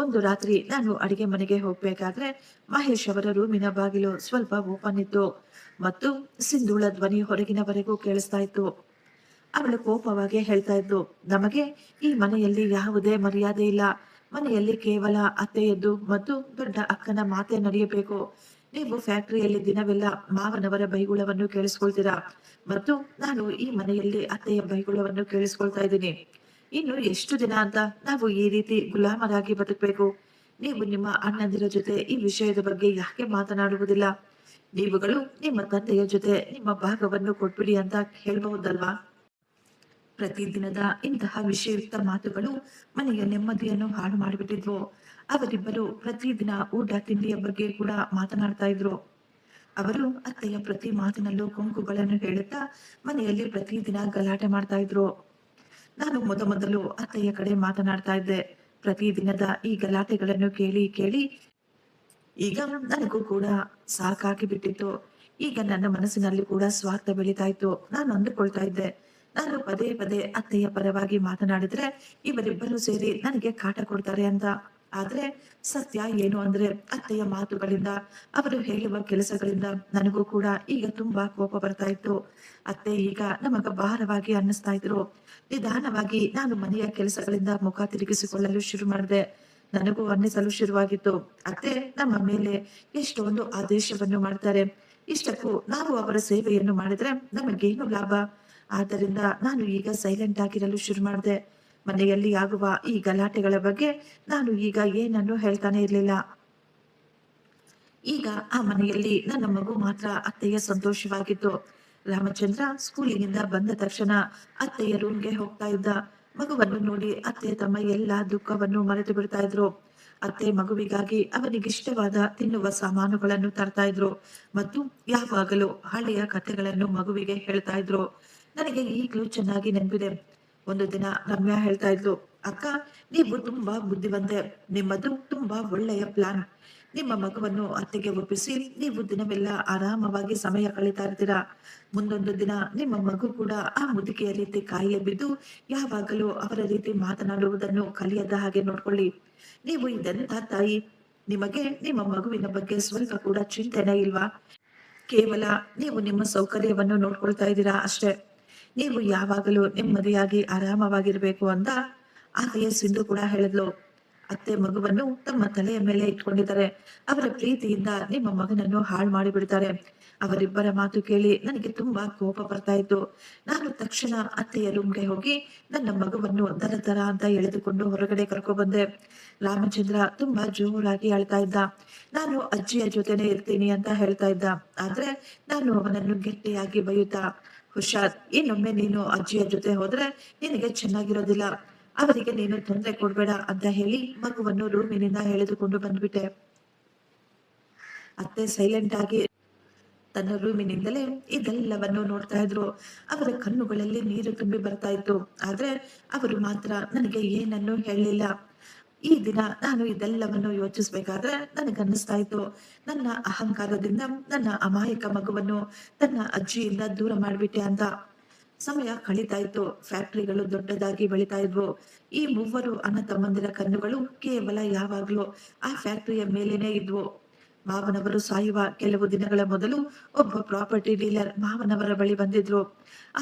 ಒಂದು ರಾತ್ರಿ ನಾನು ಅಡಿಗೆ ಮನೆಗೆ ಹೋಗ್ಬೇಕಾದ್ರೆ ಮಹೇಶ್ ಅವರ ರೂಮಿನ ಬಾಗಿಲು ಸ್ವಲ್ಪ ಓಪನ್ ಇತ್ತು ಮತ್ತು ಸಿಂಧುಳ ಧ್ವನಿ ಹೊರಗಿನವರೆಗೂ ಕೇಳಿಸ್ತಾ ಇತ್ತು. ಅವಳು ಕೋಪವಾಗಿ ಹೇಳ್ತಾ ಇದ್ಲು, ನಮಗೆ ಈ ಮನೆಯಲ್ಲಿ ಯಾವುದೇ ಮರ್ಯಾದೆ ಇಲ್ಲ. ಮನೆಯಲ್ಲಿ ಕೇವಲ ಅತ್ತೆಯದ್ದು ಮತ್ತು ದೊಡ್ಡ ಅಕ್ಕನ ಮಾತೆ ನಡೆಯಬೇಕು. ನೀವು ಫ್ಯಾಕ್ಟರಿಯಲ್ಲಿ ದಿನವೆಲ್ಲ ಮಾವನವರ ಬೈಗುಳವನ್ನು ಕೇಳಿಸ್ಕೊಳ್ತೀರಾ ಮತ್ತು ನಾನು ಈ ಮನೆಯಲ್ಲಿ ಅತ್ತೆಯ ಬೈಗುಳವನ್ನು ಕೇಳಿಸ್ಕೊಳ್ತಾ ಇದ್ದೀನಿ. ಇನ್ನು ಎಷ್ಟು ದಿನ ಅಂತ ನಾವು ಈ ರೀತಿ ಗುಲಾಮರಾಗಿ ಬದುಕಬೇಕು? ನೀವು ನಿಮ್ಮ ಅಣ್ಣಂದಿರ ಜೊತೆ ಈ ವಿಷಯದ ಬಗ್ಗೆ ಯಾಕೆ ಮಾತನಾಡುವುದಿಲ್ಲ? ನೀವುಗಳು ನಿಮ್ಮ ತಂದೆಯ ಜೊತೆ ನಿಮ್ಮ ಭಾಗವನ್ನು ಕೊಟ್ಬಿಡಿ ಅಂತ ಹೇಳ್ಬಹುದಲ್ವಾ? ಪ್ರತಿದಿನದ ಇಂತಹ ವಿಷಯುಕ್ತ ಮಾತುಗಳು ಮನೆಯ ನೆಮ್ಮದಿಯನ್ನು ಹಾಳು ಮಾಡಿಬಿಟ್ಟಿದ್ವು. ಅವರಿಬ್ಬರು ಪ್ರತಿದಿನ ಊಟ ತಿಂಡಿಯ ಬಗ್ಗೆ ಕೂಡ ಮಾತನಾಡ್ತಾ ಇದ್ರು. ಅವರು ಅತ್ತೆಯ ಪ್ರತಿ ಮಾತಿನಲ್ಲೂ ಕೊಂಕುಗಳನ್ನು ಹೇಳುತ್ತಾ ಮನೆಯಲ್ಲಿ ಪ್ರತಿದಿನ ಗಲಾಟೆ ಮಾಡ್ತಾ ಇದ್ರು. ನಾನು ಮೊದಲು ಅತ್ತೆಯ ಕಡೆ ಮಾತನಾಡ್ತಾ ಇದ್ದೆ. ಪ್ರತಿದಿನದ ಈ ಗಲಾಟೆಗಳನ್ನು ಕೇಳಿ ಕೇಳಿ ಈಗ ನನಗೂ ಕೂಡ ಸಾಕಾಗಿ ಬಿಟ್ಟಿತ್ತು. ಈಗ ನನ್ನ ಮನಸ್ಸಿನಲ್ಲಿ ಕೂಡ ಸ್ವಾರ್ಥ ಬೆಳೀತಾ ಇತ್ತು. ನಾನು ಅಂದುಕೊಳ್ತಾ ಇದ್ದೆ, ನಾನು ಪದೇ ಪದೇ ಅತ್ತೆಯ ಪರವಾಗಿ ಮಾತನಾಡಿದ್ರೆ ಇವರಿಬ್ಬರು ಸೇರಿ ನನಗೆ ಕಾಟ ಕೊಡ್ತಾರೆ ಅಂತ. ಆದ್ರೆ ಸತ್ಯ ಏನು ಅಂದ್ರೆ ಅತ್ತೆಯ ಮಾತುಗಳಿಂದ, ಅವರು ಹೇಳುವ ಕೆಲಸಗಳಿಂದ ನನಗೂ ಕೂಡ ಈಗ ತುಂಬಾ ಕೋಪ ಬರ್ತಾ ಇತ್ತು. ಅತ್ತೆ ಈಗ ನಮಗ ಭಾರವಾಗಿ ಅನ್ನಿಸ್ತಾ ಇದ್ರು. ನಿಧಾನವಾಗಿ ನಾನು ಮನೆಯ ಕೆಲಸಗಳಿಂದ ಮುಖ ತಿರುಗಿಸಿಕೊಳ್ಳಲು ಶುರು ಮಾಡಿದೆ. ನನಗೂ ಅನ್ನಿಸಲು ಶುರುವಾಗಿತ್ತು, ಅತ್ತೆ ನಮ್ಮ ಮೇಲೆ ಎಷ್ಟೊಂದು ಆದೇಶವನ್ನು ಮಾಡ್ತಾರೆ. ಇಷ್ಟಕ್ಕೂ ನಾವು ಅವರ ಸೇವೆಯನ್ನು ಮಾಡಿದ್ರೆ ನಮಗೇನು ಲಾಭ? ಆದ್ದರಿಂದ ನಾನು ಈಗ ಸೈಲೆಂಟ್ ಆಗಿರಲು ಶುರು ಮಾಡಿದೆ. ಮನೆಯಲ್ಲಿ ಆಗುವ ಈ ಗಲಾಟೆಗಳ ಬಗ್ಗೆ ನಾನು ಈಗ ಏನನ್ನು ಹೇಳ್ತಾನೆ ಇರ್ಲಿಲ್ಲ. ಈಗ ಆ ಮನೆಯಲ್ಲಿ ನನ್ನ ಮಗು ಮಾತ್ರ ಅತ್ತೆಯ ಸಂತೋಷವಾಗಿತ್ತು. ರಾಮಚಂದ್ರ ಸ್ಕೂಲಿನಿಂದ ಬಂದ ತಕ್ಷಣ ಅತ್ತೆಯ ರೂಮ್ಗೆ ಹೋಗ್ತಾ ಇದ್ದ. ಮಗುವನ್ನು ನೋಡಿ ಅತ್ತೆ ತಮ್ಮ ಎಲ್ಲಾ ದುಃಖವನ್ನು ಮರೆತು ಬಿಡ್ತಾ ಇದ್ರು. ಅತ್ತೆ ಮಗುವಿಗಾಗಿ ಅವನಿಗಿಷ್ಟವಾದ ತಿನ್ನುವ ಸಾಮಾನುಗಳನ್ನು ತರ್ತಾ ಇದ್ರು ಮತ್ತು ಯಾವಾಗಲೂ ಹಳೆಯ ಕಥೆಗಳನ್ನು ಮಗುವಿಗೆ ಹೇಳ್ತಾ ಇದ್ರು. ನನಗೆ ಈಗಲೂ ಚೆನ್ನಾಗಿ ನೆನಪಿದೆ. ಒಂದು ದಿನ ರಮ್ಯಾ ಹೇಳ್ತಾ ಇದ್ಲು, ಅಕ್ಕ ನೀವು ತುಂಬಾ ಬುದ್ಧಿವಂತೆ. ನಿಮ್ಮದು ತುಂಬಾ ಒಳ್ಳೆಯ ಪ್ಲಾನ್. ನಿಮ್ಮ ಮಗುವನ್ನು ಅತ್ತೆಗೆ ಒಪ್ಪಿಸಿ ನೀವು ದಿನವೆಲ್ಲ ಆರಾಮವಾಗಿ ಸಮಯ ಕಳೀತಾ ಇರ್ತೀರಾ. ಮುಂದೊಂದು ದಿನ ನಿಮ್ಮ ಮಗು ಕೂಡ ಆ ಮುದುಕಿಯ ರೀತಿ ಕಾಯಿಲೆ ಬಿದ್ದು ಯಾವಾಗಲೂ ಅವರ ರೀತಿ ಮಾತನಾಡುವುದನ್ನು ಕಲಿಯದ ಹಾಗೆ ನೋಡ್ಕೊಳ್ಳಿ. ನೀವು ಇದೆಂತ ತಾಯಿ? ನಿಮಗೆ ನಿಮ್ಮ ಮಗುವಿನ ಬಗ್ಗೆ ಸ್ವಲ್ಪ ಕೂಡ ಚಿಂತೆನೇ ಇಲ್ವಾ? ಕೇವಲ ನೀವು ನಿಮ್ಮ ಸೌಕರ್ಯವನ್ನು ನೋಡ್ಕೊಳ್ತಾ ಇದ್ದೀರಾ ಅಷ್ಟೇ. ನೀವು ಯಾವಾಗಲೂ ನೆಮ್ಮದಿಯಾಗಿ ಆರಾಮವಾಗಿರ್ಬೇಕು ಅಂತ. ಆಕೆಯ ಸಿಂಧು ಕೂಡ ಹೇಳಿದ್ಲು, ಅತ್ತೆ ಮಗುವನ್ನು ತಮ್ಮ ತಲೆಯ ಮೇಲೆ ಇಟ್ಕೊಂಡಿದ್ದಾರೆ. ಅವರ ಪ್ರೀತಿಯಿಂದ ನಿಮ್ಮ ಮಗನನ್ನು ಹಾಳು ಮಾಡಿಬಿಡ್ತಾರೆ. ಅವರಿಬ್ಬರ ಮಾತು ಕೇಳಿ ನನಗೆ ತುಂಬಾ ಕೋಪ ಬರ್ತಾ ಇತ್ತು. ನಾನು ತಕ್ಷಣ ಅತ್ತೆಯ ರೂಮ್ಗೆ ಹೋಗಿ ನನ್ನ ಮಗುವನ್ನು ದರ ಅಂತ ಎಳೆದುಕೊಂಡು ಹೊರಗಡೆ ಕರ್ಕೊಬಂದೆ. ರಾಮಚಂದ್ರ ತುಂಬಾ ಜೋರಾಗಿ ಅಳ್ತಾ ಇದ್ದ. ನಾನು ಅಜ್ಜಿಯ ಜೊತೆನೆ ಇರ್ತೀನಿ ಅಂತ ಹೇಳ್ತಾ ಇದ್ದ. ಆದ್ರೆ ನಾನು ಅವನನ್ನು ಗಟ್ಟಿಯಾಗಿ ಬೈಯುತ್ತಾ, ಹುಷಾರ್, ಇನ್ನೊಮ್ಮೆ ನೀನು ಅಜ್ಜಿಯ ಜೊತೆ ಹೋದ್ರೆ ನಿನಗೆ ಚೆನ್ನಾಗಿರೋದಿಲ್ಲ. ಅವರಿಗೆ ನೀನು ತೊಂದರೆ ಕೊಡ್ಬೇಡ ಅಂತ ಹೇಳಿ ಮಗುವನ್ನು ರೂಮಿನಿಂದ ಎಳೆದುಕೊಂಡು ಬಂದ್ಬಿಟ್ಟೆ. ಅತ್ತೆ ಸೈಲೆಂಟ್ ಆಗಿ ತನ್ನ ರೂಮಿನಿಂದಲೇ ಇದೆಲ್ಲವನ್ನು ನೋಡ್ತಾ ಇದ್ರು. ಅವರ ಕಣ್ಣುಗಳಲ್ಲಿ ನೀರು ತುಂಬಿ ಬರ್ತಾ ಇತ್ತು. ಆದ್ರೆ ಅವರು ಮಾತ್ರ ನನಗೆ ಏನನ್ನೂ ಹೇಳಲಿಲ್ಲ. ಈ ದಿನ ನಾನು ಇದೆಲ್ಲವನ್ನು ಯೋಚಿಸ್ಬೇಕಾದ್ರೆ ನನಗನ್ನಿಸ್ತಾ ಇತ್ತು, ನನ್ನ ಅಹಂಕಾರದಿಂದ ನನ್ನ ಅಮಾಯಕ ಮಗುವನ್ನು ತನ್ನ ಅಜ್ಜಿಯಿಂದ ದೂರ ಮಾಡ್ಬಿಟ್ಟೆ ಅಂತ. ಸಮಯ ಕಳೀತಾ ಇತ್ತು. ಫ್ಯಾಕ್ಟರಿಗಳು ದೊಡ್ಡದಾಗಿ ಬೆಳೀತಾ ಇದ್ವು. ಈ ಮೂವರು ಅಣ್ಣ ತಮ್ಮಂದಿರ ಕಣ್ಣುಗಳು ಕೇವಲ ಯಾವಾಗ್ಲೂ ಆ ಫ್ಯಾಕ್ಟರಿಯ ಮೇಲೇನೆ ಇದ್ವು. ಮಾವನವರು ಸಾಯುವ ಕೆಲವು ದಿನಗಳ ಮೊದಲು ಒಬ್ಬ ಪ್ರಾಪರ್ಟಿ ಡೀಲರ್ ಮಾವನವರ ಬಳಿ ಬಂದಿದ್ರು.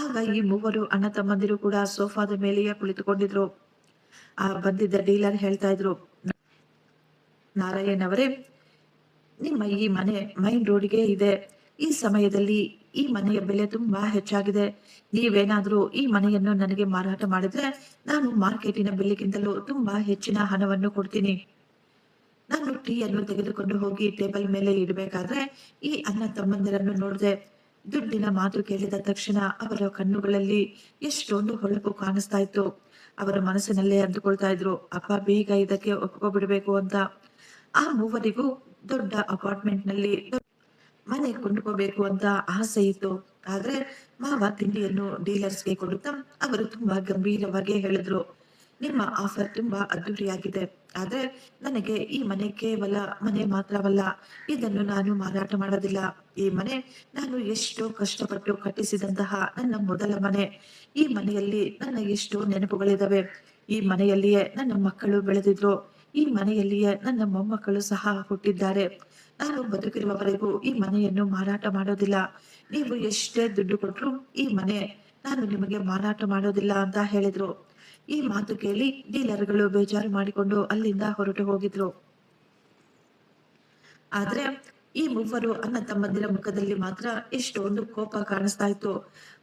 ಆಗ ಈ ಮೂವರು ಅಣ್ಣ ತಮ್ಮಂದಿರು ಕೂಡ ಸೋಫಾದ ಮೇಲೆಯೇ ಕುಳಿತುಕೊಂಡಿದ್ರು. ಆ ಬಂದಿದ್ದ ಡೀಲರ್ ಹೇಳ್ತಾ ಇದ್ರು, ನಾರಾಯಣ್ ಅವರೇ, ನಿಮ್ಮ ಈ ಮನೆ ಮೈನ್ ರೋಡ್ಗೆ ಇದೆ. ಈ ಸಮಯದಲ್ಲಿ ಈ ಮನೆಯ ಬೆಲೆ ತುಂಬಾ ಹೆಚ್ಚಾಗಿದೆ. ನೀವೇನಾದ್ರೂ ಈ ಮನೆಯನ್ನು ನನಗೆ ಮಾರಾಟ ಮಾಡಿದ್ರೆ ನಾನು ಮಾರ್ಕೆಟಿನ ಬೆಲೆಗಿಂತಲೂ ತುಂಬಾ ಹೆಚ್ಚಿನ ಹಣವನ್ನು ಕೊಡ್ತೀನಿ. ನಾನು ಟೀಯನ್ನು ತೆಗೆದುಕೊಂಡು ಹೋಗಿ ಟೇಬಲ್ ಮೇಲೆ ಇಡಬೇಕಾದ್ರೆ ಈ ಅಣ್ಣ ತಮ್ಮಂದಿರನ್ನು ನೋಡಿದೆ. ದುಡ್ಡಿನ ಮಾತು ಕೇಳಿದ ತಕ್ಷಣ ಅವರ ಕಣ್ಣುಗಳಲ್ಲಿ ಎಷ್ಟೊಂದು ಹೊಳಪು ಕಾಣಿಸ್ತಾ ಇತ್ತು. ಅವರ ಮನಸ್ಸಿನಲ್ಲೇ ಅಂದುಕೊಳ್ತಾ ಇದ್ರು, ಅಪ್ಪ ಬೇಗ ಇದಕ್ಕೆ ಒಪ್ಕೊಬಿಡ್ಬೇಕು ಅಂತ. ಆ ಮೂವರಿಗೂ ದೊಡ್ಡ ಅಪಾರ್ಟ್ಮೆಂಟ್ ನಲ್ಲಿ ಮನೆ ಕೊಂಡ್ಕೋಬೇಕು ಅಂತ ಆಸೆ ಇತ್ತು. ಆದ್ರೆ ಮಾವ ತಿಂಡಿಯನ್ನು ಡೀಲರ್ಸ್ಗೆ ಕೊಡುತ್ತಾ ಅವರು ತುಂಬಾ ಗಂಭೀರವಾಗಿ ಹೇಳಿದ್ರು, ನಿಮ್ಮ ಆಫರ್ ತುಂಬಾ ಅದ್ದೂರಿಯಾಗಿದೆ. ಆದ್ರೆ ನನಗೆ ಈ ಮನೆ ಕೇವಲ ಮನೆ ಮಾತ್ರವಲ್ಲ, ಇದನ್ನು ನಾನು ಮಾರಾಟ ಮಾಡೋದಿಲ್ಲ. ಈ ಮನೆ ನಾನು ಎಷ್ಟೋ ಕಷ್ಟಪಟ್ಟು ಕಟ್ಟಿಸಿದಂತಹ ನನ್ನ ಮೊದಲ ಮನೆ. ಈ ಮನೆಯಲ್ಲಿ ನನ್ನ ಎಷ್ಟೋ ನೆನಪುಗಳಿದಾವೆ. ಈ ಮನೆಯಲ್ಲಿಯೇ ನನ್ನ ಮಕ್ಕಳು ಬೆಳೆದಿದ್ರು. ಈ ಮನೆಯಲ್ಲಿಯೇ ನನ್ನ ಮೊಮ್ಮಕ್ಕಳು ಸಹ ಹುಟ್ಟಿದ್ದಾರೆ. ನಾನು ಬದುಕಿರುವವರೆಗೂ ಈ ಮನೆಯನ್ನು ಮಾರಾಟ ಮಾಡೋದಿಲ್ಲ. ನೀವು ಎಷ್ಟೇ ದುಡ್ಡು ಕೊಟ್ರು ಈ ಮನೆ ನಾನು ನಿಮಗೆ ಮಾರಾಟ ಮಾಡೋದಿಲ್ಲ ಅಂತ ಹೇಳಿದ್ರು. ಈ ಮಾತು ಕೇಳಿ ಡೀಲರ್ಗಳು ಬೇಜಾರು ಮಾಡಿಕೊಂಡು ಅಲ್ಲಿಂದ ಹೊರಟು ಹೋಗಿದ್ರು. ಆದ್ರೆ ಈ ಮೂವರು ಅಣ್ಣ ತಮ್ಮಂದಿರ ಮುಖದಲ್ಲಿ ಮಾತ್ರ ಎಷ್ಟೊಂದು ಕೋಪ ಕಾಣಿಸ್ತಾ ಇತ್ತು.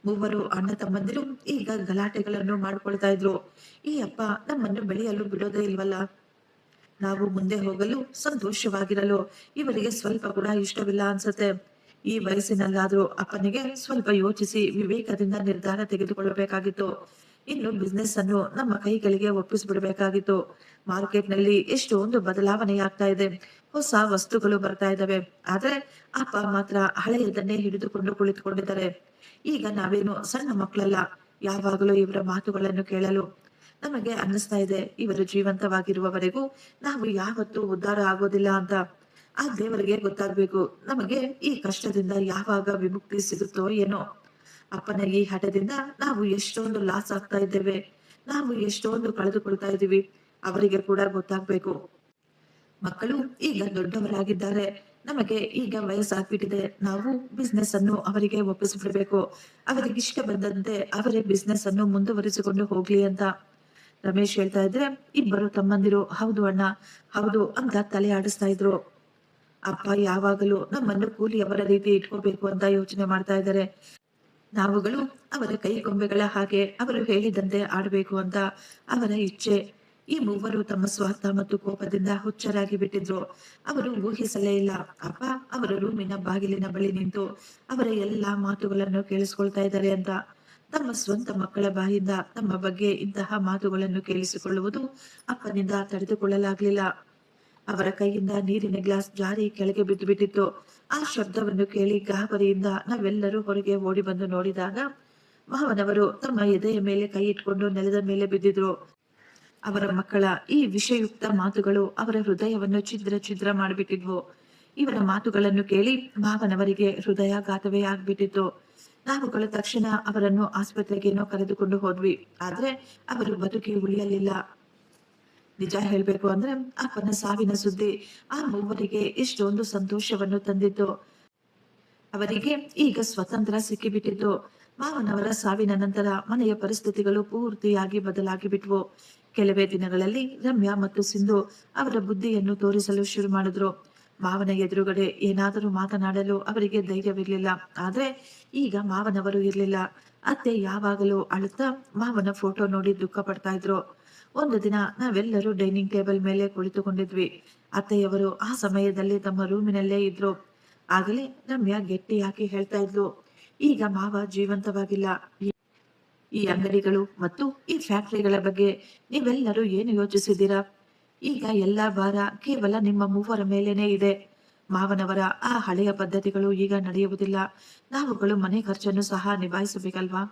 ಮೂವರು ಅಣ್ಣ ತಮ್ಮಂದಿರು ಈಗ ಗಲಾಟೆಗಳನ್ನು ಮಾಡ್ಕೊಳ್ತಾ ಇದ್ರು. ಈ ಅಪ್ಪ ನಮ್ಮನ್ನು ಬೆಳೆಯಲು ಬಿಡೋದೇ ಇಲ್ವಲ್ಲ, ನಾವು ಮುಂದೆ ಹೋಗಲು ಸಂತೋಷವಾಗಿರಲು ಇವರಿಗೆ ಸ್ವಲ್ಪ ಕೂಡ ಇಷ್ಟವಿಲ್ಲ ಅನ್ಸುತ್ತೆ. ಈ ವಯಸ್ಸಿನಲ್ಲಾದ್ರೂ ಅಪ್ಪನಿಗೆ ಸ್ವಲ್ಪ ಯೋಚಿಸಿ ವಿವೇಕದಿಂದ ನಿರ್ಧಾರ ತೆಗೆದುಕೊಳ್ಳಬೇಕಾಗಿತ್ತು. ಇನ್ನು ಬಿಸ್ನೆಸ್ ಅನ್ನು ನಮ್ಮ ಕೈಗಳಿಗೆ ಒಪ್ಪಿಸ್ಬಿಡ್ಬೇಕಾಗಿತ್ತು. ಮಾರ್ಕೆಟ್ ನಲ್ಲಿ ಎಷ್ಟೊಂದು ಬದಲಾವಣೆ ಆಗ್ತಾ ಇದೆ, ಹೊಸ ವಸ್ತುಗಳು ಬರ್ತಾ ಇದಾವೆ. ಆದ್ರೆ ಅಪ್ಪ ಮಾತ್ರ ಹಳೆಯದನ್ನೇ ಹಿಡಿದುಕೊಂಡು ಕುಳಿತುಕೊಂಡಿದ್ದಾರೆ. ಈಗ ನಾವೇನು ಸಣ್ಣ ಮಕ್ಕಳಲ್ಲ, ಯಾವಾಗಲೂ ಇವರ ಮಾತುಗಳನ್ನು ಕೇಳಲು ನಮಗೆ ಅನ್ನಿಸ್ತಾ ಇದೆ ಇವರು ಜೀವಂತವಾಗಿರುವವರೆಗೂ ನಾವು ಯಾವತ್ತೂ ಉದ್ಧಾರ ಆಗೋದಿಲ್ಲ ಅಂತ. ಆ ದೇವರಿಗೆ ಗೊತ್ತಾಗ್ಬೇಕು ನಮಗೆ ಈ ಕಷ್ಟದಿಂದ ಯಾವಾಗ ವಿಮುಕ್ತಿ ಸಿಗುತ್ತೋ ಏನೋ. ಅಪ್ಪನ ಈ ಹಠದಿಂದ ನಾವು ಎಷ್ಟೊಂದು ಲಾಸ್ ಆಗ್ತಾ ಇದ್ದೇವೆ, ನಾವು ಎಷ್ಟೊಂದು ಕಳೆದುಕೊಳ್ತಾ ಇದ್ದೀವಿ, ಅವರಿಗೆ ಕೂಡ ಗೊತ್ತಾಗ್ಬೇಕು. ಮಕ್ಕಳು ಈಗ ದೊಡ್ಡವರಾಗಿದ್ದಾರೆ, ನಮಗೆ ಈಗ ವಯಸ್ಸಾಗ್ಬಿಟ್ಟಿದೆ. ನಾವು ಬಿಸ್ನೆಸ್ ಅನ್ನು ಅವರಿಗೆ ಒಪ್ಪಿಸ್ಬಿಡ್ಬೇಕು. ಅವರಿಗೆ ಇಷ್ಟ ಬಂದಂತೆ ಅವರೇ ಬಿಸ್ನೆಸ್ ಅನ್ನು ಮುಂದುವರಿಸಿಕೊಂಡು ಹೋಗ್ಲಿ ಅಂತ ರಮೇಶ್ ಹೇಳ್ತಾ ಇದ್ರೆ ಇಬ್ಬರು ತಮ್ಮಂದಿರು ಹೌದು ಅಣ್ಣ, ಹೌದು ಅಂತ ತಲೆ ಆಡಿಸ್ತಾ ಇದ್ರು. ಅಪ್ಪ ಯಾವಾಗಲೂ ನಮ್ಮನ್ನು ಕೂಲಿಯವರ ರೀತಿ ಇಟ್ಕೋಬೇಕು ಅಂತ ಯೋಚನೆ ಮಾಡ್ತಾ ಇದ್ದಾರೆ. ನಾವುಗಳು ಅವರ ಕೈ ಗೊಂಬೆಗಳ ಹಾಗೆ ಅವರು ಹೇಳಿದಂತೆ ಆಡಬೇಕು ಅಂತ ಅವರ ಇಚ್ಛೆ. ಈ ಮೂವರು ತಮ್ಮ ಸ್ವಾರ್ಥ ಮತ್ತು ಕೋಪದಿಂದ ಹುಚ್ಚರಾಗಿ ಬಿಟ್ಟಿದ್ರು. ಅವರು ಊಹಿಸಲೇ ಇಲ್ಲ ಅಪ್ಪ ಅವರ ರೂಮಿನ ಬಾಗಿಲಿನ ಬಳಿ ನಿಂತು ಅವರ ಎಲ್ಲಾ ಮಾತುಗಳನ್ನು ಕೇಳಿಸ್ಕೊಳ್ತಾ ಇದ್ದಾರೆ ಅಂತ. ತಮ್ಮ ಸ್ವಂತ ಮಕ್ಕಳ ಬಾಯಿಂದ ತಮ್ಮ ಬಗ್ಗೆ ಇಂತಹ ಮಾತುಗಳನ್ನು ಕೇಳಿಸಿಕೊಳ್ಳುವುದು ಅಪ್ಪನಿಂದ ತಡೆದುಕೊಳ್ಳಲಾಗ್ಲಿಲ್ಲ. ಅವರ ಕೈಯಿಂದ ನೀರಿನ ಗ್ಲಾಸ್ ಜಾರಿ ಕೆಳಗೆ ಬಿದ್ದು ಬಿಟ್ಟಿತ್ತು. ಆ ಶಬ್ದವನ್ನು ಕೇಳಿ ಗಾಬರಿಯಿಂದ ನಾವೆಲ್ಲರೂ ಹೊರಗೆ ಓಡಿ ಬಂದು ನೋಡಿದಾಗ ಮಾವನವರು ತಮ್ಮ ಎದೆಯ ಮೇಲೆ ಕೈ ಇಟ್ಕೊಂಡು ನೆಲದ ಮೇಲೆ ಬಿದ್ದಿದ್ರು. ಅವರ ಮಕ್ಕಳ ಈ ವಿಷಯುಕ್ತ ಮಾತುಗಳು ಅವರ ಹೃದಯವನ್ನು ಛಿದ್ರ ಛಿದ್ರ ಮಾಡಿಬಿಟ್ಟಿದ್ವು. ಇವರ ಮಾತುಗಳನ್ನು ಕೇಳಿ ಮಾವನವರಿಗೆ ಹೃದಯಾಘಾತವೇ ಆಗ್ಬಿಟ್ಟಿತ್ತು. ನಾವುಗಳು ತಕ್ಷಣ ಅವರನ್ನು ಆಸ್ಪತ್ರೆಗೇನೋ ಕರೆದುಕೊಂಡು ಹೋದ್ವಿ. ಆದ್ರೆ ಅವರು ಬದುಕಿ ಉಳಿಯಲಿಲ್ಲ. ನಿಜ ಹೇಳ್ಬೇಕು ಅಂದ್ರೆ ಅಪ್ಪನ ಸಾವಿನ ಸುದ್ದಿ ಆ ಮೂವರಿಗೆ ಎಷ್ಟೊಂದು ಸಂತೋಷವನ್ನು ತಂದಿತ್ತು. ಅವರಿಗೆ ಈಗ ಸ್ವತಂತ್ರ ಸಿಕ್ಕಿಬಿಟ್ಟಿತ್ತು. ಮಾವನವರ ಸಾವಿನ ನಂತರ ಮನೆಯ ಪರಿಸ್ಥಿತಿಗಳು ಪೂರ್ತಿಯಾಗಿ ಬದಲಾಗಿ ಬಿಟ್ವು. ಕೆಲವೇ ದಿನಗಳಲ್ಲಿ ರಮ್ಯಾ ಮತ್ತು ಸಿಂಧು ಅವರ ಬುದ್ಧಿಯನ್ನು ತೋರಿಸಲು ಶುರು ಮಾಡಿದ್ರು. ಮಾವನ ಎದುರುಗಡೆ ಏನಾದರೂ ಮಾತನಾಡಲು ಅವರಿಗೆ ಧೈರ್ಯವಿರ್ಲಿಲ್ಲ. ಆದ್ರೆ ಈಗ ಮಾವನವರು ಇರ್ಲಿಲ್ಲ. ಅತ್ತೆ ಯಾವಾಗಲೂ ಅಳುತ್ತಾ ಮಾವನ ಫೋಟೋ ನೋಡಿ ದುಃಖ ಪಡ್ತಾ ಇದ್ರು. ಒಂದು ದಿನ ನಾವೆಲ್ಲರೂ ಡೈನಿಂಗ್ ಟೇಬಲ್ ಮೇಲೆ ಕುಳಿತುಕೊಂಡಿದ್ವಿ. ಅತ್ತೆಯವರು ಆ ಸಮಯದಲ್ಲಿ ತಮ್ಮ ರೂಮಿನಲ್ಲೇ ಇದ್ರು. ಆಗಲೇ ರಮ್ಯಾ ಗಟ್ಟಿಯಾಗಿ ಹೇಳ್ತಾ ಇದ್ಲು, ಈಗ ಮಾವ ಜೀವಂತವಾಗಿಲ್ಲ. ಈ ಅಂಗಡಿಗಳು ಮತ್ತು ಈ ಫ್ಯಾಕ್ಟರಿಗಳ ಬಗ್ಗೆ ನೀವೆಲ್ಲರೂ ಏನು ಯೋಚಿಸಿದ್ದೀರಾ? ಈಗ ಎಲ್ಲಾ ಭಾರ ಕೇವಲ ನಿಮ್ಮ ಮೂವರ ಮೇಲೇನೆ ಇದೆ. ಮಾವನವರ ಆ ಹಳೆಯ ಪದ್ಧತಿಗಳು ಈಗ ನಡೆಯುವುದಿಲ್ಲ. ನಾವುಗಳು ಮನೆ ಖರ್ಚನ್ನು ಸಹ ನಿಭಾಯಿಸಬೇಕಲ್ವಾ?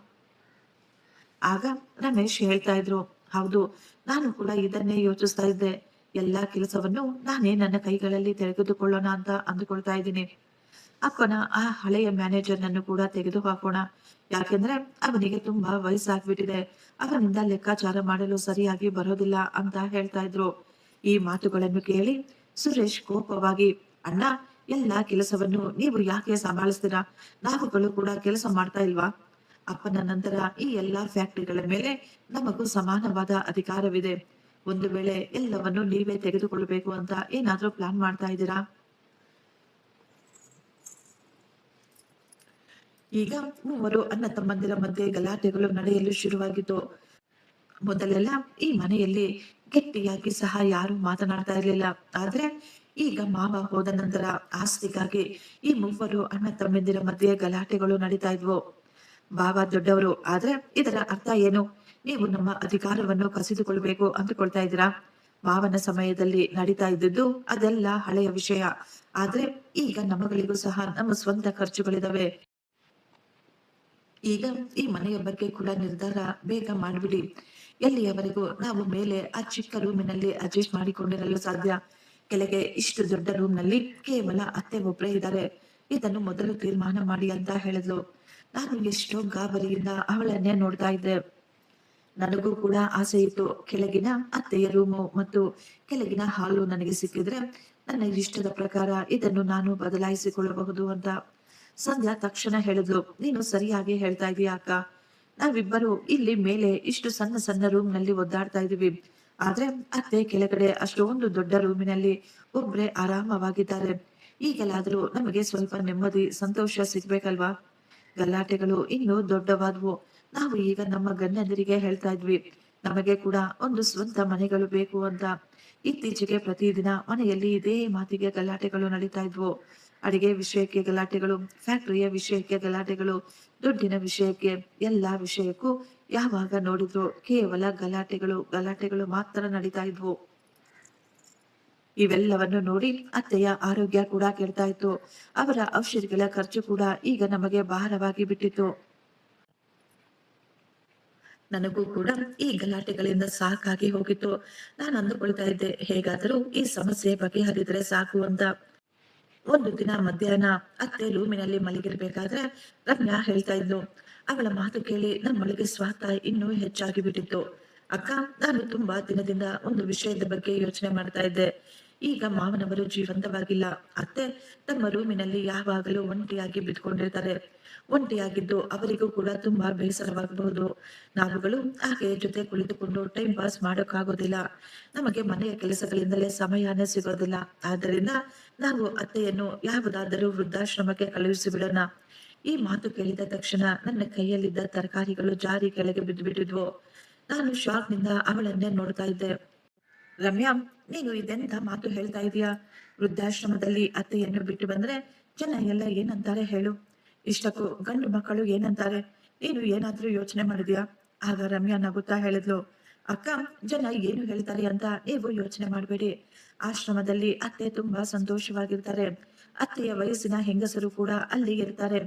ಆಗ ರಮೇಶ್ ಹೇಳ್ತಾ ಇದ್ರು, ಹೌದು, ನಾನು ಕೂಡ ಇದನ್ನೇ ಯೋಚಿಸ್ತಾ ಇದ್ದೆ. ಎಲ್ಲಾ ಕೆಲಸವನ್ನು ನಾನೇ ನನ್ನ ಕೈಗಳಲ್ಲಿ ತೆಗೆದುಕೊಳ್ಳೋಣ ಅಂತ ಅಂದುಕೊಳ್ತಾ ಇದ್ದೀನಿ. ಅಪ್ಪನ ಆ ಹಳೆಯ ಮ್ಯಾನೇಜರ್ನನ್ನು ಕೂಡ ತೆಗೆದು ಹಾಕೋಣ. ಯಾಕೆಂದ್ರೆ ಅವನಿಗೆ ತುಂಬಾ ವಯಸ್ಸಾಗ್ಬಿಟ್ಟಿದೆ, ಅವನಿಂದ ಲೆಕ್ಕಾಚಾರ ಮಾಡಲು ಸರಿಯಾಗಿ ಬರೋದಿಲ್ಲ ಅಂತ ಹೇಳ್ತಾ ಇದ್ರು. ಈ ಮಾತುಗಳನ್ನು ಕೇಳಿ ಸುರೇಶ್ ಕೋಪವಾಗಿ, ಅಣ್ಣ, ಎಲ್ಲಾ ಕೆಲಸವನ್ನು ನೀವು ಯಾಕೆ ಸಂಭಾಳಿಸ್ತೀರಾ? ನಾವುಗಳು ಕೂಡ ಕೆಲಸ ಮಾಡ್ತಾ ಇಲ್ವಾ? ಅಪ್ಪನ ನಂತರ ಈ ಎಲ್ಲಾ ಫ್ಯಾಕ್ಟರಿಗಳ ಮೇಲೆ ನಮಗೂ ಸಮಾನವಾದ ಅಧಿಕಾರವಿದೆ. ಒಂದು ವೇಳೆ ಎಲ್ಲವನ್ನು ನೀವೇ ತೆಗೆದುಕೊಳ್ಬೇಕು ಅಂತ ಏನಾದ್ರೂ ಪ್ಲಾನ್ ಮಾಡ್ತಾ ಇದ್ದೀರಾ? ಈಗ ಮೂವರು ಅಣ್ಣ ತಮ್ಮಂದಿರ ಮಧ್ಯೆ ಗಲಾಟೆಗಳು ನಡೆಯಲು ಶುರುವಾಗಿತ್ತು. ಮೊದಲೆಲ್ಲ ಈ ಮನೆಯಲ್ಲಿ ಗಟ್ಟಿಯಾಗಿ ಸಹ ಯಾರು ಮಾತನಾಡ್ತಾ ಇರ್ಲಿಲ್ಲ. ಆದ್ರೆ ಈಗ ಮಾವ ಹೋದ ನಂತರ ಆಸ್ತಿಗಾಗಿ ಈ ಮೂವರು ಅಣ್ಣ ತಮ್ಮಂದಿರ ಮಧ್ಯೆ ಗಲಾಟೆಗಳು ನಡೀತಾ ಇದ್ವು. ಬಾವ ದೊಡ್ಡವರು, ಆದ್ರೆ ಇದರ ಅರ್ಥ ಏನು? ನೀವು ನಮ್ಮ ಅಧಿಕಾರವನ್ನು ಕಸಿದುಕೊಳ್ಬೇಕು ಅಂದುಕೊಳ್ತಾ ಇದ್ದೀರಾ? ಮಾವನ ಸಮಯದಲ್ಲಿ ನಡೀತಾ ಇದ್ದದ್ದು ಅದೆಲ್ಲ ಹಳೆಯ ವಿಷಯ. ಆದ್ರೆ ಈಗ ನಮಗಳಿಗೂ ಸಹ ನಮ್ಮ ಸ್ವಂತ ಖರ್ಚುಗಳಿದಾವೆ. ಈಗ ಈ ಮನೆಯ ಬಗ್ಗೆ ಕೂಡ ನಿರ್ಧಾರ ಬೇಗ ಮಾಡ್ಬಿಡಿ. ಎಲ್ಲಿಯವರೆಗೂ ನಾವು ಮೇಲೆ ಆ ಚಿಕ್ಕ ರೂಮಿನಲ್ಲಿ ಅಡ್ಜಸ್ಟ್ ಮಾಡಿಕೊಂಡಿರಲು ಸಾಧ್ಯ? ಕೆಳಗೆ ಇಷ್ಟು ದೊಡ್ಡ ರೂಮ್ನಲ್ಲಿ ಕೇವಲ ಅತ್ತೆ ಒಬ್ರೇ ಇದ್ದಾರೆ. ಇದನ್ನು ಮೊದಲು ತೀರ್ಮಾನ ಮಾಡಿ ಅಂತ ಹೇಳಿದ್ಲು. ನಾನು ಎಷ್ಟೋ ಗಾಬರಿಯಿಂದ ಅವಳನ್ನೇ ನೋಡ್ತಾ ಇದ್ದೆ. ನನಗೂ ಕೂಡ ಆಸೆ ಇತ್ತು, ಕೆಳಗಿನ ಅತ್ತೆಯ ರೂಮು ಮತ್ತು ಕೆಳಗಿನ ಹಾಲು ನನಗೆ ಸಿಕ್ಕಿದ್ರೆ ನನ್ನ ಇಷ್ಟದ ಪ್ರಕಾರ ಇದನ್ನು ನಾನು ಬದಲಾಯಿಸಿಕೊಳ್ಳಬಹುದು ಅಂತ. ಸಂಧ್ಯಾ ತಕ್ಷಣ ಹೇಳಿದ್ಲು, ನೀನು ಸರಿಯಾಗಿ ಹೇಳ್ತಾ ಇದೀಯ ಅಕ್ಕ. ನಾವಿಬ್ಬರು ಇಲ್ಲಿ ಮೇಲೆ ಇಷ್ಟು ಸಣ್ಣ ಸಣ್ಣ ರೂಮ್ ನಲ್ಲಿ ಒದ್ದಾಡ್ತಾ ಇದೀವಿ, ಆದ್ರೆ ಅತ್ತೆ ಕೆಳಗಡೆ ಅಷ್ಟೊಂದು ದೊಡ್ಡ ರೂಮಿನಲ್ಲಿ ಒಬ್ರೇ ಆರಾಮವಾಗಿದ್ದಾರೆ. ಈಗಲಾದ್ರೂ ನಮಗೆ ಸ್ವಲ್ಪ ನೆಮ್ಮದಿ ಸಂತೋಷ ಸಿಗ್ಬೇಕಲ್ವಾ? ಗಲಾಟೆಗಳು ಇನ್ನೂ ದೊಡ್ಡವಾದ್ವು. ನಾವು ಈಗ ನಮ್ಮ ಗಂಡಂದಿರಿಗೆ ಹೇಳ್ತಾ ಇದ್ವಿ, ನಮಗೆ ಕೂಡ ಒಂದು ಸ್ವಂತ ಮನೆಗಳು ಬೇಕು ಅಂತ. ಇತ್ತೀಚೆಗೆ ಪ್ರತಿದಿನ ಮನೆಯಲ್ಲಿ ಇದೇ ಮಾತಿಗೆ ಗಲಾಟೆಗಳು ನಡೀತಾ ಇದ್ವು. ಅಡಿಗೆ ವಿಷಯಕ್ಕೆ ಗಲಾಟೆಗಳು, ಫ್ಯಾಕ್ಟರಿಯ ವಿಷಯಕ್ಕೆ ಗಲಾಟೆಗಳು, ದುಡ್ಡಿನ ವಿಷಯಕ್ಕೆ, ಎಲ್ಲಾ ವಿಷಯಕ್ಕೂ ಯಾವಾಗ ನೋಡಿದ್ರು ಕೇವಲ ಗಲಾಟೆಗಳು ಗಲಾಟೆಗಳು ಮಾತ್ರ ನಡೀತಾ ಇದ್ವು. ಇವೆಲ್ಲವನ್ನು ನೋಡಿ ಅತ್ತೆಯ ಆರೋಗ್ಯ ಕೂಡ ಕೆಡ್ತಾ ಇತ್ತು. ಅವರ ಔಷಧಿಗಳ ಖರ್ಚು ಕೂಡ ಈಗ ನಮಗೆ ಭಾರವಾಗಿ ಬಿಟ್ಟಿತ್ತು. ನನಗೂ ಕೂಡ ಈ ಗಲಾಟೆಗಳಿಂದ ಸಾಕಾಗಿ ಹೋಗಿತ್ತು. ನಾನು ಅಂದುಕೊಳ್ತಾ ಇದ್ದೆ, ಹೇಗಾದರೂ ಈ ಸಮಸ್ಯೆ ಬಗೆಹರಿದ್ರೆ ಸಾಕು ಅಂತ. ಒಂದು ದಿನ ಮಧ್ಯಾಹ್ನ ಅತ್ತೆ ರೂಮಿನಲ್ಲಿ ಮಲಗಿರ್ಬೇಕಾದ್ರೆ ರಮ್ಯಾ ಹೇಳ್ತಾ ಇದ್ಲು. ಅವಳ ಮಾತು ಕೇಳಿ ನಮ್ಮೊಳಗೆ ಸ್ವಾರ್ಥ ಇನ್ನೂ ಹೆಚ್ಚಾಗಿ ಬಿಟ್ಟಿತ್ತು. ಅಕ್ಕ, ನಾನು ತುಂಬಾ ದಿನದಿಂದ ಒಂದು ವಿಷಯದ ಬಗ್ಗೆ ಯೋಚನೆ ಮಾಡ್ತಾ ಇದ್ದೆ. ಈಗ ಮಾವನವರು ಜೀವಂತವಾಗಿಲ್ಲ. ಅತ್ತೆ ತಮ್ಮ ರೂಮಿನಲ್ಲಿ ಯಾವಾಗಲೂ ಒಂಟಿಯಾಗಿ ಬಿದ್ಕೊಂಡಿರ್ತಾರೆ. ಒಂಟಿಯಾಗಿದ್ದು ಅವರಿಗೂ ಕೂಡ ತುಂಬಾ ಬೇಸರವಾಗಬಹುದು. ನಾವುಗಳು ಆಕೆಯ ಜೊತೆ ಕುಳಿತುಕೊಂಡು ಟೈಮ್ ಪಾಸ್ ಮಾಡೋಕ್ಕಾಗೋದಿಲ್ಲ. ನಮಗೆ ಮನೆಯ ಕೆಲಸಗಳಿಂದಲೇ ಸಮಯನೇ ಸಿಗೋದಿಲ್ಲ. ಆದ್ದರಿಂದ ನಾವು ಅತ್ತೆಯನ್ನು ಯಾವುದಾದರೂ ವೃದ್ಧಾಶ್ರಮಕ್ಕೆ ಕಳುಹಿಸಿ ಬಿಡೋಣ. ಈ ಮಾತು ಕೇಳಿದ ತಕ್ಷಣ ನನ್ನ ಕೈಯಲ್ಲಿದ್ದ ತರಕಾರಿಗಳು ಜಾರಿ ಕೆಳಗೆ ಬಿದ್ದು ಬಿಟ್ಟಿದ್ವು. ನಾನು ಶಾಕ್ನಿಂದ ಅವಳನ್ನೇ ನೋಡ್ತಾ ಇದ್ದೆ. ರಮ್ಯಾ, ನೀನು ಇದೆಂತ ಮಾತು ಹೇಳ್ತಾ ಇದೀಯಾ? ವೃದ್ಧಾಶ್ರಮದಲ್ಲಿ ಅತ್ತೆಯನ್ನು ಬಿಟ್ಟು ಬಂದ್ರೆ ಜನ ಎಲ್ಲ ಏನಂತಾರೆ ಹೇಳು? ಇಷ್ಟಕ್ಕೂ ಗಂಡು ಮಕ್ಕಳು ಏನಂತಾರೆ? ನೀನು ಏನಾದ್ರೂ ಯೋಚನೆ ಮಾಡಿದ್ಯಾ? ಆಗ ರಮ್ಯಾ ನಗುತ್ತಾ ಹೇಳಿದ್ಲು, ಅಕ್ಕ, ಜನ ಏನು ಹೇಳ್ತಾರೆ ಅಂತ ನೀವು ಯೋಚನೆ ಮಾಡಬೇಡಿ. ಆಶ್ರಮದಲ್ಲಿ ಅತ್ತೆ ತುಂಬಾ ಸಂತೋಷವಾಗಿರ್ತಾರೆ. ಅತ್ತೆಯ ವಯಸ್ಸಿನ ಹೆಂಗಸರು ಕೂಡ ಅಲ್ಲಿ ಇರ್ತಾರೆ.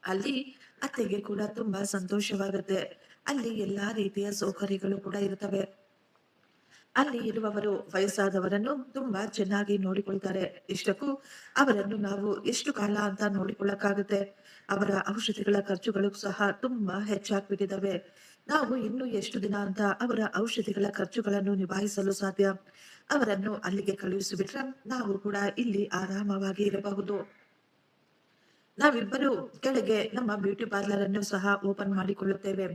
ಅಲ್ಲಿ ಅತ್ತೆಗೆ ಕೂಡ ತುಂಬಾ ಸಂತೋಷವಾಗುತ್ತೆ. ಅಲ್ಲಿ ಎಲ್ಲಾ ರೀತಿಯ ಸೌಕರ್ಯಗಳು ಕೂಡ ಇರ್ತವೆ. ಅಲ್ಲಿ ಇರುವವರು ವಯಸ್ಸಾದವರನ್ನು ತುಂಬಾ ಚೆನ್ನಾಗಿ ನೋಡಿಕೊಳ್ತಾರೆ. ಇಷ್ಟಕ್ಕೂ ಅವರನ್ನು ನಾವು ಎಷ್ಟು ಕಾಲ ಅಂತ ನೋಡಿಕೊಳ್ಳಕ್ಕಾಗುತ್ತೆ? ಅವರ ಔಷಧಿಗಳ ಖರ್ಚುಗಳು ಸಹ ತುಂಬಾ ಹೆಚ್ಚಾಗ್ಬಿಟ್ಟಿದಾವೆ. ನಾವು ಇನ್ನು ಎಷ್ಟು ದಿನ ಅಂತ ಅವರ ಔಷಧಿಗಳ ಖರ್ಚುಗಳನ್ನು ನಿಭಾಯಿಸಲು ಸಾಧ್ಯ? ಅವರನ್ನು ಅಲ್ಲಿಗೆ ಕಳುಹಿಸಿಬಿಟ್ರೆ ನಾವು ಕೂಡ ಇಲ್ಲಿ ಆರಾಮವಾಗಿ ಇರಬಹುದು. ನಾವಿಬ್ಬರು ಕೆಳಗೆ ನಮ್ಮ ಬ್ಯೂಟಿ ಪಾರ್ಲರ್ ಅನ್ನು ಸಹ ಓಪನ್ ಮಾಡಿಕೊಳ್ಳುತ್ತೇವೆ.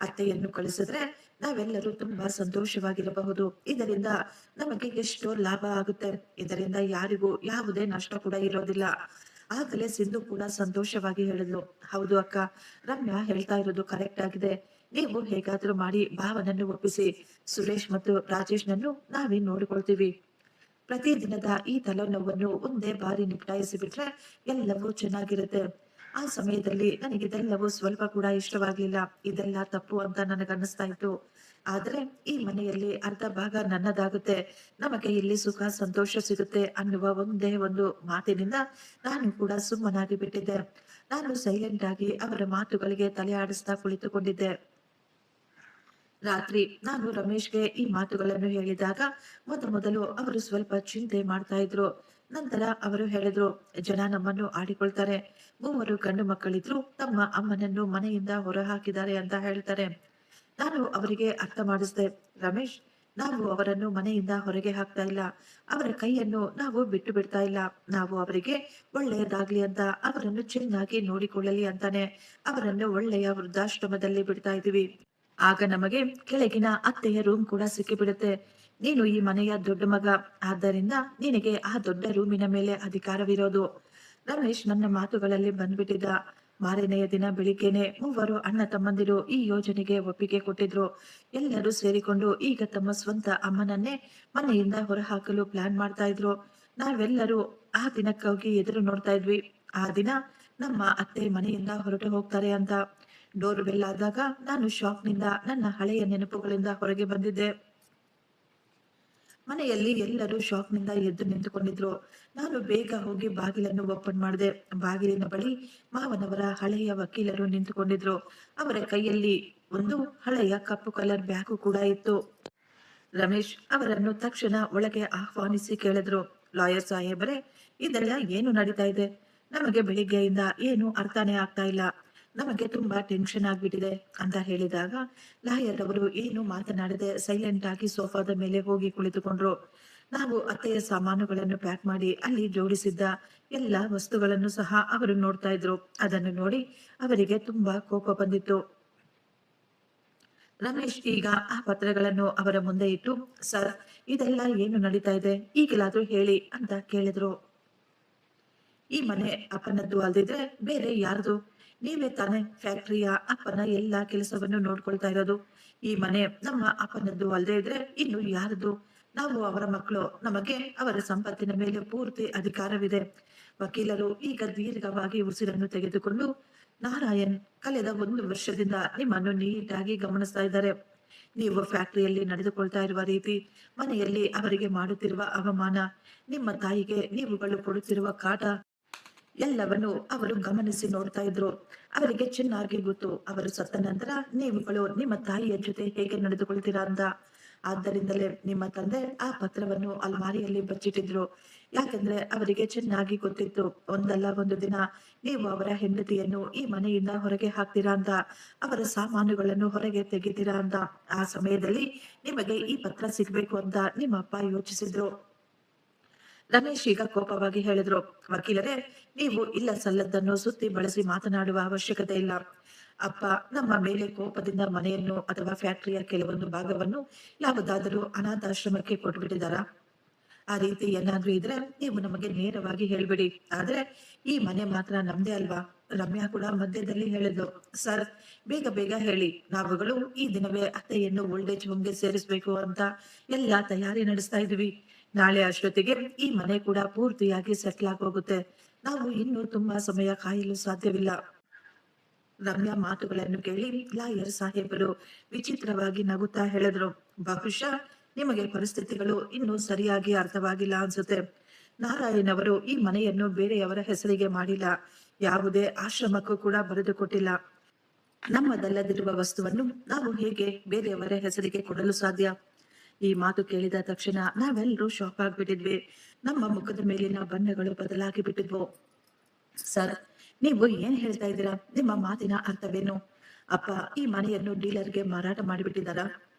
ಅತ್ತೆಯನ್ನು ಕಳಿಸಿದ್ರೆ ನಾವೆಲ್ಲರೂ ತುಂಬಾ ಸಂತೋಷವಾಗಿರಬಹುದು. ಇದರಿಂದ ನಮಗೆ ಎಷ್ಟೋ ಲಾಭ ಆಗುತ್ತೆ. ಇದರಿಂದ ಯಾರಿಗೂ ಯಾವುದೇ ನಷ್ಟ ಕೂಡ ಇರೋದಿಲ್ಲ. ಆಗಲೇ ಸಿಂಧು ಕೂಡ ಸಂತೋಷವಾಗಿ ಹೇಳಿದ್ಲು, ಹೌದು ಅಕ್ಕ, ರಮ್ಯಾ ಹೇಳ್ತಾ ಇರೋದು ಕರೆಕ್ಟ್ ಆಗಿದೆ. ನೀವು ಹೇಗಾದ್ರೂ ಮಾಡಿ ಭಾವನನ್ನು ಒಪ್ಪಿಸಿ. ಸುರೇಶ್ ಮತ್ತು ರಾಜೇಶ್ನನ್ನು ನಾವೇ ನೋಡಿಕೊಳ್ತೀವಿ. ಪ್ರತಿದಿನದ ಈ ತಲೆನೋವನ್ನು ಒಂದೇ ಬಾರಿ ನಿಭಾಯಿಸಿ ಬಿಟ್ರೆ ಎಲ್ಲವೂ ಚೆನ್ನಾಗಿರುತ್ತೆ. ಆ ಸಮಯದಲ್ಲಿ ನನಗಿದೆಲ್ಲವೂ ಸ್ವಲ್ಪ ಕೂಡ ಇಷ್ಟವಾಗ್ಲಿಲ್ಲ. ಇದೆಲ್ಲ ತಪ್ಪು ಅಂತ ನನಗನ್ನಿಸ್ತಾ ಇತ್ತು. ಆದ್ರೆ ಈ ಮನೆಯಲ್ಲಿ ಅರ್ಧ ಭಾಗ ನನ್ನದಾಗುತ್ತೆ. ನಮಗೆ ಇಲ್ಲಿ ಸುಖ ಸಂತೋಷ ಸಿಗುತ್ತೆ ಅನ್ನುವ ಒಂದೇ ಒಂದು ಮಾತಿನಿಂದ ನಾನು ಕೂಡ ಸುಮ್ಮನಾಗಿ ಬಿಟ್ಟಿದ್ದೆ. ನಾನು ಸೈಲೆಂಟ್ ಆಗಿ ಅವರ ಮಾತುಗಳಿಗೆ ತಲೆ ಆಡಿಸ್ತಾ ಕುಳಿತುಕೊಂಡಿದ್ದೆ. ರಾತ್ರಿ ನಾನು ರಮೇಶ್ಗೆ ಈ ಮಾತುಗಳನ್ನು ಹೇಳಿದಾಗ ಮೊದಲು ಅವರು ಸ್ವಲ್ಪ ಚಿಂತೆ ಮಾಡ್ತಾ ಇದ್ರು. ನಂತರ ಅವರು ಹೇಳಿದ್ರು, ಜನ ನಮ್ಮನ್ನು ಆಡಿಕೊಳ್ತಾರೆ. ಮೂವರು ಗಂಡು ಮಕ್ಕಳಿದ್ರು ತಮ್ಮ ಅಮ್ಮನನ್ನು ಮನೆಯಿಂದ ಹೊರ ಹಾಕಿದ್ದಾರೆ ಅಂತ ಹೇಳ್ತಾರೆ. ನಾನು ಅವರಿಗೆ ಅರ್ಥ ಮಾಡಿಸ್ದೆ, ರಮೇಶ್, ನಾವು ಅವರನ್ನು ಮನೆಯಿಂದ ಹೊರಗೆ ಹಾಕ್ತಾ ಇಲ್ಲ. ಅವರ ಕೈಯನ್ನು ನಾವು ಬಿಟ್ಟು ಬಿಡ್ತಾ ಇಲ್ಲ. ನಾವು ಅವರಿಗೆ ಒಳ್ಳೆಯದಾಗ್ಲಿ ಅಂತ, ಅವರನ್ನು ಚೆನ್ನಾಗಿ ನೋಡಿಕೊಳ್ಳಲಿ ಅಂತಾನೆ ಅವರನ್ನು ಒಳ್ಳೆಯ ವೃದ್ಧಾಶ್ರಮದಲ್ಲಿ ಬಿಡ್ತಾ ಇದೀವಿ. ಆಗ ನಮಗೆ ಕೆಳಗಿನ ಅತ್ತೆಯ ರೂಮ್ ಕೂಡ ಸಿಕ್ಕಿಬಿಡುತ್ತೆ. ನೀನು ಈ ಮನೆಯ ದೊಡ್ಡ ಮಗ, ಆದ್ದರಿಂದ ನಿನಗೆ ಆ ದೊಡ್ಡ ರೂಮಿನ ಮೇಲೆ ಅಧಿಕಾರವಿರೋದು. ರಮೇಶ್ ನನ್ನ ಮಾತುಗಳಲ್ಲಿ ಬಂದ್ಬಿಟ್ಟಿದ್ದ. ಮಾರನೆಯ ದಿನ ಬೆಳಿಗ್ಗೆನೆ ಮೂವರು ಅಣ್ಣ ತಮ್ಮಂದಿರು ಈ ಯೋಜನೆಗೆ ಒಪ್ಪಿಗೆ ಕೊಟ್ಟಿದ್ರು. ಎಲ್ಲರೂ ಸೇರಿಕೊಂಡು ಈಗ ತಮ್ಮ ಸ್ವಂತ ಅಮ್ಮನನ್ನೇ ಮನೆಯಿಂದ ಹೊರಹಾಕಲು ಪ್ಲಾನ್ ಮಾಡ್ತಾ ಇದ್ರು. ನಾವೆಲ್ಲರೂ ಆ ದಿನಕ್ಕಾಗಿ ಎದುರು ನೋಡ್ತಾ ಇದ್ವಿ. ಆ ದಿನ ನಮ್ಮ ಅತ್ತೆ ಮನೆಯಿಂದ ಹೊರಟು ಹೋಗ್ತಾರೆ ಅಂತ. ಡೋರ್ ಬೆಲ್ ಆದಾಗ ನಾನು ಶಾಕ್ನಿಂದ ನನ್ನ ಹಳೆಯ ನೆನಪುಗಳಿಂದ ಹೊರಗೆ ಬಂದಿದ್ದೆ. ಮನೆಯಲ್ಲಿ ಎಲ್ಲರೂ ಶಾಕ್ನಿಂದ ಎದ್ದು ನಿಂತುಕೊಂಡಿದ್ರು. ನಾನು ಬೇಗ ಹೋಗಿ ಬಾಗಿಲನ್ನು ಓಪನ್ ಮಾಡಿದೆ. ಬಾಗಿಲಿನ ಬಳಿ ಮಾವನವರ ಹಳೆಯ ವಕೀಲರು ನಿಂತುಕೊಂಡಿದ್ರು. ಅವರ ಕೈಯಲ್ಲಿ ಒಂದು ಹಳೆಯ ಕಪ್ಪು ಕಲರ್ ಬ್ಯಾಗು ಕೂಡ ಇತ್ತು. ರಮೇಶ್ ಅವರನ್ನು ತಕ್ಷಣ ಒಳಗೆ ಆಹ್ವಾನಿಸಿ ಕೇಳಿದ್ರು, ಲಾಯರ್ ಸಾಹೇಬರೇ, ಇದೆಲ್ಲ ಏನು ನಡೀತಾ ಇದೆ? ನಮಗೆ ಬೆಳಿಗ್ಗೆಯಿಂದ ಏನು ಅರ್ಥನೇ ಆಗ್ತಾ ಇಲ್ಲ. ನಮಗೆ ತುಂಬಾ ಟೆನ್ಷನ್ ಆಗ್ಬಿಟ್ಟಿದೆ ಅಂತ ಹೇಳಿದಾಗ ಲಾಯರ್ ಅವರು ಏನು ಮಾತನಾಡದೆ ಸೈಲೆಂಟ್ ಆಗಿ ಸೋಫಾದ ಮೇಲೆ ಹೋಗಿ ಕುಳಿತುಕೊಂಡ್ರು. ನಾವು ಅತ್ತೆಯ ಸಾಮಾನುಗಳನ್ನು ಪ್ಯಾಕ್ ಮಾಡಿ ಅಲ್ಲಿ ಜೋಡಿಸಿದ್ದ ಎಲ್ಲ ವಸ್ತುಗಳನ್ನು ಸಹ ಅವರು ನೋಡ್ತಾ ಇದ್ರು. ಅದನ್ನು ನೋಡಿ ಅವರಿಗೆ ತುಂಬಾ ಕೋಪ ಬಂದಿತ್ತು. ರಮೇಶ್ ಈಗ ಆ ಪತ್ರಗಳನ್ನು ಅವರ ಮುಂದೆ ಇಟ್ಟು, ಸರ್, ಇದೆಲ್ಲ ಏನು ನಡೀತಾ ಇದೆ, ಈಗಲಾದ್ರೂ ಹೇಳಿ ಅಂತ ಕೇಳಿದ್ರು. ಈ ಮನೆ ಅಪ್ಪನದ್ದು ಅಲ್ದಿದ್ರೆ ಬೇರೆ ಯಾರ್ದು? ನೀವೇ ತಾನೇ ಫ್ಯಾಕ್ಟರಿಯ ಅಪ್ಪನ ಎಲ್ಲಾ ಕೆಲಸವನ್ನು ನೋಡ್ಕೊಳ್ತಾ ಇರೋದು. ಈ ಮನೆ ನಮ್ಮ ಅಪ್ಪನದ್ದು ಅಲ್ದೇ ಇದ್ರೆ ಇನ್ನು ಯಾರದು? ನಾವು ಅವರ ಮಕ್ಕಳು, ನಮಗೆ ಅವರ ಸಂಪತ್ತಿನ ಮೇಲೆ ಪೂರ್ತಿ ಅಧಿಕಾರವಿದೆ. ವಕೀಲರು ಈಗ ದೀರ್ಘವಾಗಿ ಉಸಿರನ್ನು ತೆಗೆದುಕೊಂಡು, ನಾರಾಯಣ್ ಕಳೆದ 1 ವರ್ಷದಿಂದ ನಿಮ್ಮನ್ನು ನೀಟಾಗಿ ಗಮನಿಸ್ತಾ ಇದ್ದಾರೆ. ನೀವು ಫ್ಯಾಕ್ಟರಿಯಲ್ಲಿ ನಡೆದುಕೊಳ್ತಾ ಇರುವ ರೀತಿ, ಮನೆಯಲ್ಲಿ ಅವರಿಗೆ ಮಾಡುತ್ತಿರುವ ಅವಮಾನ, ನಿಮ್ಮ ತಾಯಿಗೆ ನೀವುಗಳು ಕೊಡುತ್ತಿರುವ ಕಾಟ ಎಲ್ಲವನ್ನು ಅವರು ಗಮನಿಸಿ ನೋಡ್ತಾ ಇದ್ರು. ಅವರಿಗೆ ಚೆನ್ನಾಗಿ ಗೊತ್ತು, ಅವರು ಸತ್ತ ನಂತರ ನೀವುಗಳು ನಿಮ್ಮ ತಾಯಿಯ ಜೊತೆ ಹೇಗೆ ನಡೆದುಕೊಳ್ತೀರಾ ಅಂತ. ಆದ್ದರಿಂದಲೇ ನಿಮ್ಮ ತಂದೆ ಆ ಪತ್ರವನ್ನು ಅಲ್ಮಾರಿಯಲ್ಲಿ ಬಚ್ಚಿಟ್ಟಿದ್ರು. ಯಾಕಂದ್ರೆ ಅವರಿಗೆ ಚೆನ್ನಾಗಿ ಗೊತ್ತಿತ್ತು, ಒಂದಲ್ಲ ಒಂದು ದಿನ ನೀವು ಅವರ ಹೆಂಡತಿಯನ್ನು ಈ ಮನೆಯಿಂದ ಹೊರಗೆ ಹಾಕ್ತೀರಾ ಅಂತ, ಅವರ ಸಾಮಾನುಗಳನ್ನು ಹೊರಗೆ ತೆಗಿತೀರಾ ಅಂತ. ಆ ಸಮಯದಲ್ಲಿ ನಿಮಗೆ ಈ ಪತ್ರ ಸಿಗ್ಬೇಕು ಅಂತ ನಿಮ್ಮ ಅಪ್ಪ ಯೋಚಿಸಿದ್ರು. ರಮೇಶ್ ಈಗ ಕೋಪವಾಗಿ ಹೇಳಿದ್ರು, ವಕೀಲರೇ, ನೀವು ಇಲ್ಲ ಸಲ್ಲದ್ದನ್ನು ಸುತ್ತಿ ಬಳಸಿ ಮಾತನಾಡುವ ಅವಶ್ಯಕತೆ ಇಲ್ಲ. ಅಪ್ಪ ನಮ್ಮ ಮೇಲೆ ಕೋಪದಿಂದ ಮನೆಯನ್ನು ಅಥವಾ ಫ್ಯಾಕ್ಟರಿಯ ಕೆಲವೊಂದು ಭಾಗವನ್ನು ಯಾವುದಾದರೂ ಅನಾಥಾಶ್ರಮಕ್ಕೆ ಕೊಟ್ಬಿಟ್ಟಿದಾರಾ? ಆ ರೀತಿ ಏನಾದ್ರೂ ಇದ್ರೆ ನೀವು ನಮಗೆ ನೇರವಾಗಿ ಹೇಳ್ಬಿಡಿ. ಆದ್ರೆ ಈ ಮನೆ ಮಾತ್ರ ನಮ್ದೇ ಅಲ್ವಾ? ರಮ್ಯಾ ಕೂಡ ಮಧ್ಯದಲ್ಲಿ ಹೇಳಿದ್ರು, ಸರ್, ಬೇಗ ಬೇಗ ಹೇಳಿ, ನಾವುಗಳು ಈ ದಿನವೇ ಅತ್ತೆಯನ್ನು ಓಲ್ಡ್ ಏಜ್ ಹೋಮ್ಗೆ ಸೇರಿಸ್ಬೇಕು ಅಂತ ಎಲ್ಲಾ ತಯಾರಿ ನಡೆಸ್ತಾ ಇದೀವಿ. ನಾಳೆ ಅಷ್ಟೊತ್ತಿಗೆ ಈ ಮನೆ ಕೂಡ ಪೂರ್ತಿಯಾಗಿ ಸೆಟ್ಲ್ ಆಗೋಗುತ್ತೆ. ನಾವು ಇನ್ನು ತುಂಬಾ ಸಮಯ ಕಾಯಲು ಸಾಧ್ಯವಿಲ್ಲ. ರಮ್ಯಾ ಮಾತುಗಳನ್ನು ಕೇಳಿ ಲಾಯರ್ ಸಾಹೇಬರು ವಿಚಿತ್ರವಾಗಿ ನಗುತ್ತಾ ಹೇಳಿದ್ರು, ಬಹುಶಃ ನಿಮಗೆ ಪರಿಸ್ಥಿತಿಗಳು ಇನ್ನೂ ಸರಿಯಾಗಿ ಅರ್ಥವಾಗಿಲ್ಲ ಅನ್ಸುತ್ತೆ. ನಾರಾಯಣ್ ಅವರು ಈ ಮನೆಯನ್ನು ಬೇರೆಯವರ ಹೆಸರಿಗೆ ಮಾಡಿಲ್ಲ, ಯಾವುದೇ ಆಶ್ರಮಕ್ಕೂ ಕೂಡ ಬರೆದು ಕೊಟ್ಟಿಲ್ಲ. ನಮ್ಮದಲ್ಲದಿರುವ ವಸ್ತುವನ್ನು ನಾವು ಹೇಗೆ ಬೇರೆಯವರ ಹೆಸರಿಗೆ ಕೊಡಲು ಸಾಧ್ಯ? ಈ ಮಾತು ಕೇಳಿದ ತಕ್ಷಣ ನಾವೆಲ್ಲರೂ ಶಾಕ್ ಆಗ್ಬಿಟ್ಟಿದ್ವಿ. ನಮ್ಮ ಮುಖದ ಮೇಲಿನ ಬಣ್ಣಗಳು ಬದಲಾಗಿ ಬಿಟ್ಟಿದ್ವು. ಸರ್, ನೀವು ಏನ್ ಹೇಳ್ತಾ ಇದ್ದೀರಾ? ನಿಮ್ಮ ಮಾತಿನ ಅರ್ಥವೇನು? ಅಪ್ಪ ಈ ಮನೆಯನ್ನು ಡೀಲರ್ಗೆ ಮಾರಾಟ ಮಾಡಿಬಿಟ್ಟಿದ್ದಾರಾ?